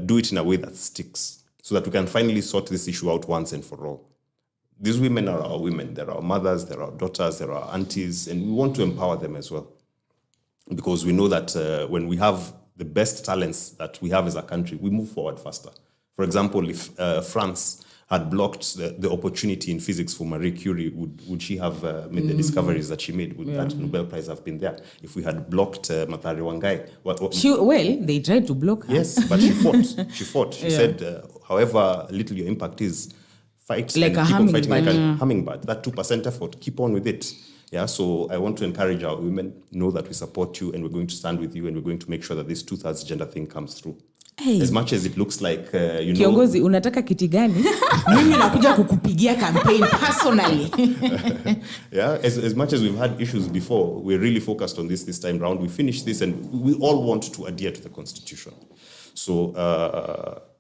do it in a way that sticks, so that we can finally sort this issue out once and for all. These women are our women. They're our mothers, they're our daughters, they're our aunties, and we want to empower them as well. Because we know that when we have the best talents that we have as a country, we move forward faster. For example, if France had blocked the opportunity in physics for Marie Curie, would she have made the discoveries that she made? Would that Nobel Prize have been there? If we had blocked Mathare Wangai? They tried to block her. Yes, but she fought. She fought. She said, however little your impact is, fight like and a keep on fighting hummingbird. like a hummingbird. That 2% effort, keep on with it. Yeah, so I want to encourage our women, know that we support you and we're going to stand with you and we're going to make sure that this 2/3 gender thing comes through. Hey. As much as it looks like, Kiongozi, unataka kiti gani? Mimi nakuja kukupigia campaign personally. Yeah, as much as we've had issues before, we're really focused on this time round. We finished this and we all want to adhere to the Constitution. So,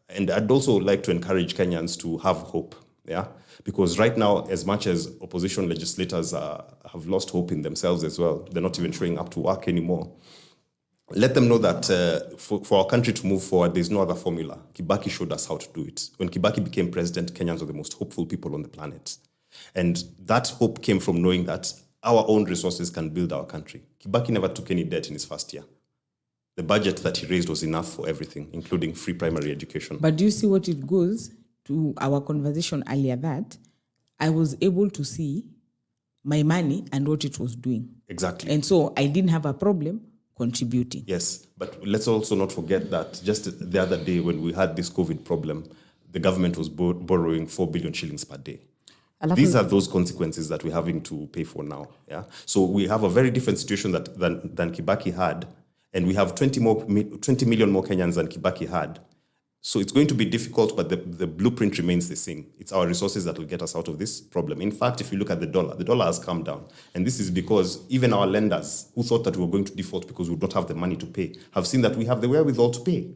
and I'd also like to encourage Kenyans to have hope, yeah? Because right now, as much as opposition legislators have lost hope in themselves as well, they're not even showing up to work anymore. Let them know that for our country to move forward, there's no other formula. Kibaki showed us how to do it. When Kibaki became president, Kenyans were the most hopeful people on the planet. And that hope came from knowing that our own resources can build our country. Kibaki never took any debt in his first year. The budget that he raised was enough for everything, including free primary education. But do you see what it goes to our conversation earlier, that I was able to see my money and what it was doing. Exactly. And so I didn't have a problem contributing. Yes, but let's also not forget that just the other day when we had this COVID problem, the government was borrowing 4 billion shillings per day. These are those consequences that we're having to pay for now. Yeah. So we have a very different situation than Kibaki had, and we have 20 million more Kenyans than Kibaki had. So it's going to be difficult, but the blueprint remains the same. It's our resources that will get us out of this problem. In fact, if you look at the dollar has come down. And this is because even our lenders who thought that we were going to default because we would not have the money to pay have seen that we have the wherewithal to pay.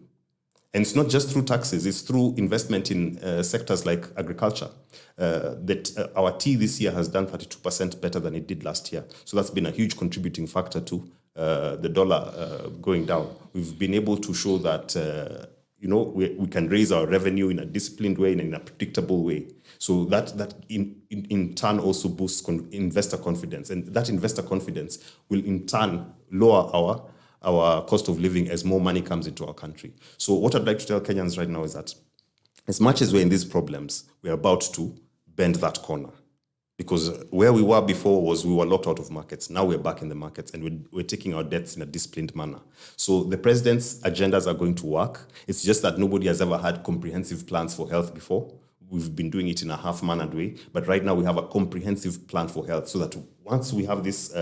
And it's not just through taxes, it's through investment in sectors like agriculture. That our tea this year has done 32% better than it did last year. So that's been a huge contributing factor to the dollar going down. We've been able to show that we can raise our revenue in a disciplined way and in a predictable way. So that in turn also boosts investor confidence. And that investor confidence will in turn lower our cost of living as more money comes into our country. So what I'd like to tell Kenyans right now is that as much as we're in these problems, we're about to bend that corner. Because where we were before was we were locked out of markets. Now we're back in the markets and we're taking our debts in a disciplined manner. So the president's agendas are going to work. It's just that nobody has ever had comprehensive plans for health before. we've been doing it in a half-mannered way, but right now we have a comprehensive plan for health so that once we have this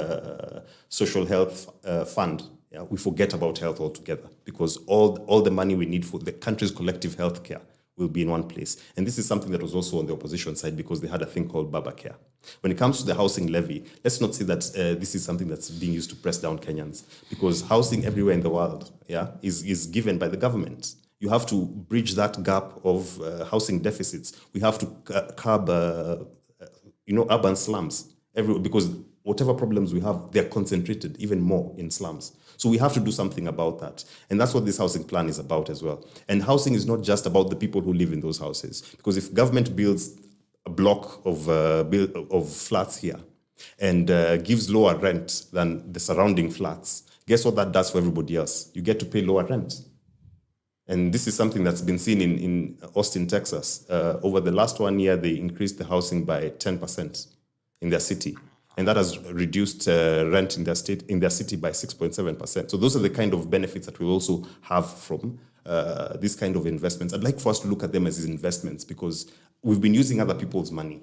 social health fund, we forget about health altogether, because all the money we need for the country's collective health care will be in one place. And this is something that was also on the opposition side, because they had a thing called Baba Care. When it comes to the housing levy, let's not say that this is something that's being used to press down Kenyans, because housing everywhere in the world is given by the government. You have to bridge that gap of housing deficits. We have to curb urban slums, because whatever problems we have, they're concentrated even more in slums. So we have to do something about that. And that's what this housing plan is about as well. And housing is not just about the people who live in those houses. Because if government builds a block of flats here and gives lower rent than the surrounding flats, guess what that does for everybody else? You get to pay lower rent. And this is something that's been seen in Austin, Texas. Over the last 1 year, they increased the housing by 10% in their city. And that has reduced rent in their city by 6.7%. So those are the kind of benefits that we also have from these kind of investments. I'd like for us to look at them as investments, because we've been using other people's money.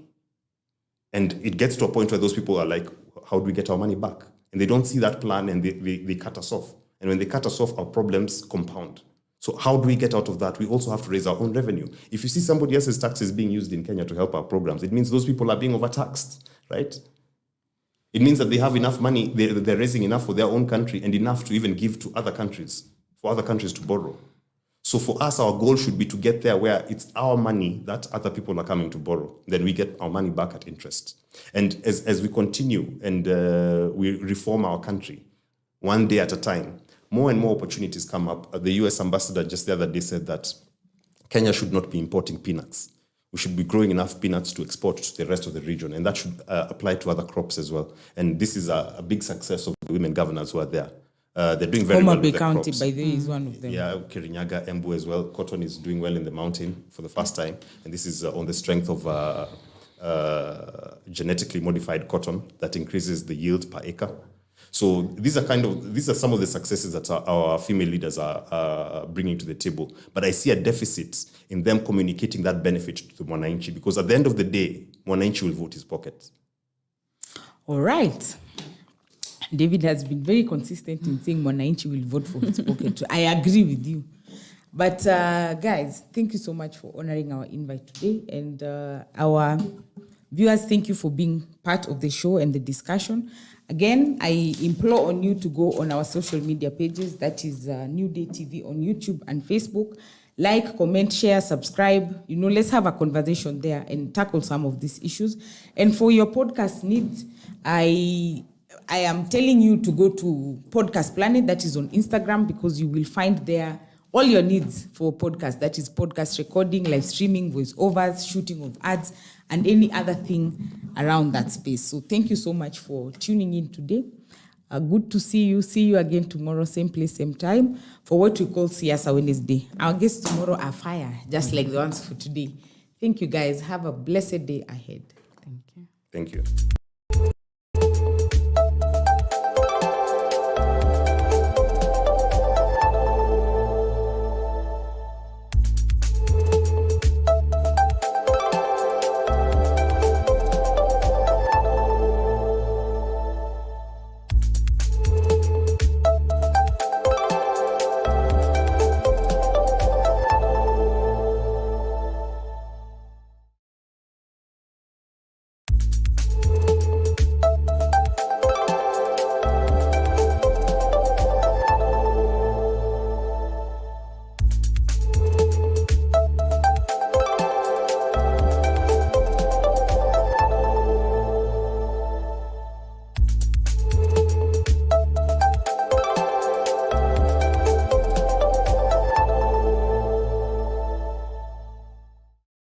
And it gets to a point where those people are like, how do we get our money back? And they don't see that plan, and they cut us off. And when they cut us off, our problems compound. So how do we get out of that? We also have to raise our own revenue. If you see somebody else's taxes being used in Kenya to help our programs, it means those people are being overtaxed, right? It means that they have enough money, they're raising enough for their own country and enough to even give to other countries, for other countries to borrow. So for us, our goal should be to get there where it's our money that other people are coming to borrow. Then we get our money back at interest. And as we continue and we reform our country, one day at a time, more and more opportunities come up. The US ambassador just the other day said that Kenya should not be importing peanuts. We should be growing enough peanuts to export to the rest of the region, and that should apply to other crops as well. And this is a big success of the women governors who are there. They're doing very well with the County, crops. by the way, is one of them. Yeah, Kirinyaga, Embu as well. Cotton is doing well in the mountain for the first time, and this is on the strength of genetically modified cotton that increases the yield per acre. So these are some of the successes that our female leaders are bringing to the table. But I see a deficit in them communicating that benefit to the Mwananchi, because at the end of the day, Mwananchi will vote his pocket. All right. David has been very consistent in saying Mwananchi will vote for his pocket. I agree with you. But guys, thank you so much for honoring our invite today. And our viewers, thank you for being part of the show and the discussion. Again, I implore on you to go on our social media pages. That is New Day TV on YouTube and Facebook. Like, comment, share, subscribe. Let's have a conversation there and tackle some of these issues. And for your podcast needs, I am telling you to go to Podcast Planet. That is on Instagram, because you will find there all your needs for podcast. That is podcast recording, live streaming, voiceovers, shooting of ads, and any other thing around that space. So thank you so much for tuning in today. Good to see you. See you again tomorrow, same place, same time, for what we call Siasa Wednesday. Our guests tomorrow are fire, just like the ones for today. Thank you, guys. Have a blessed day ahead. Thank you. Thank you.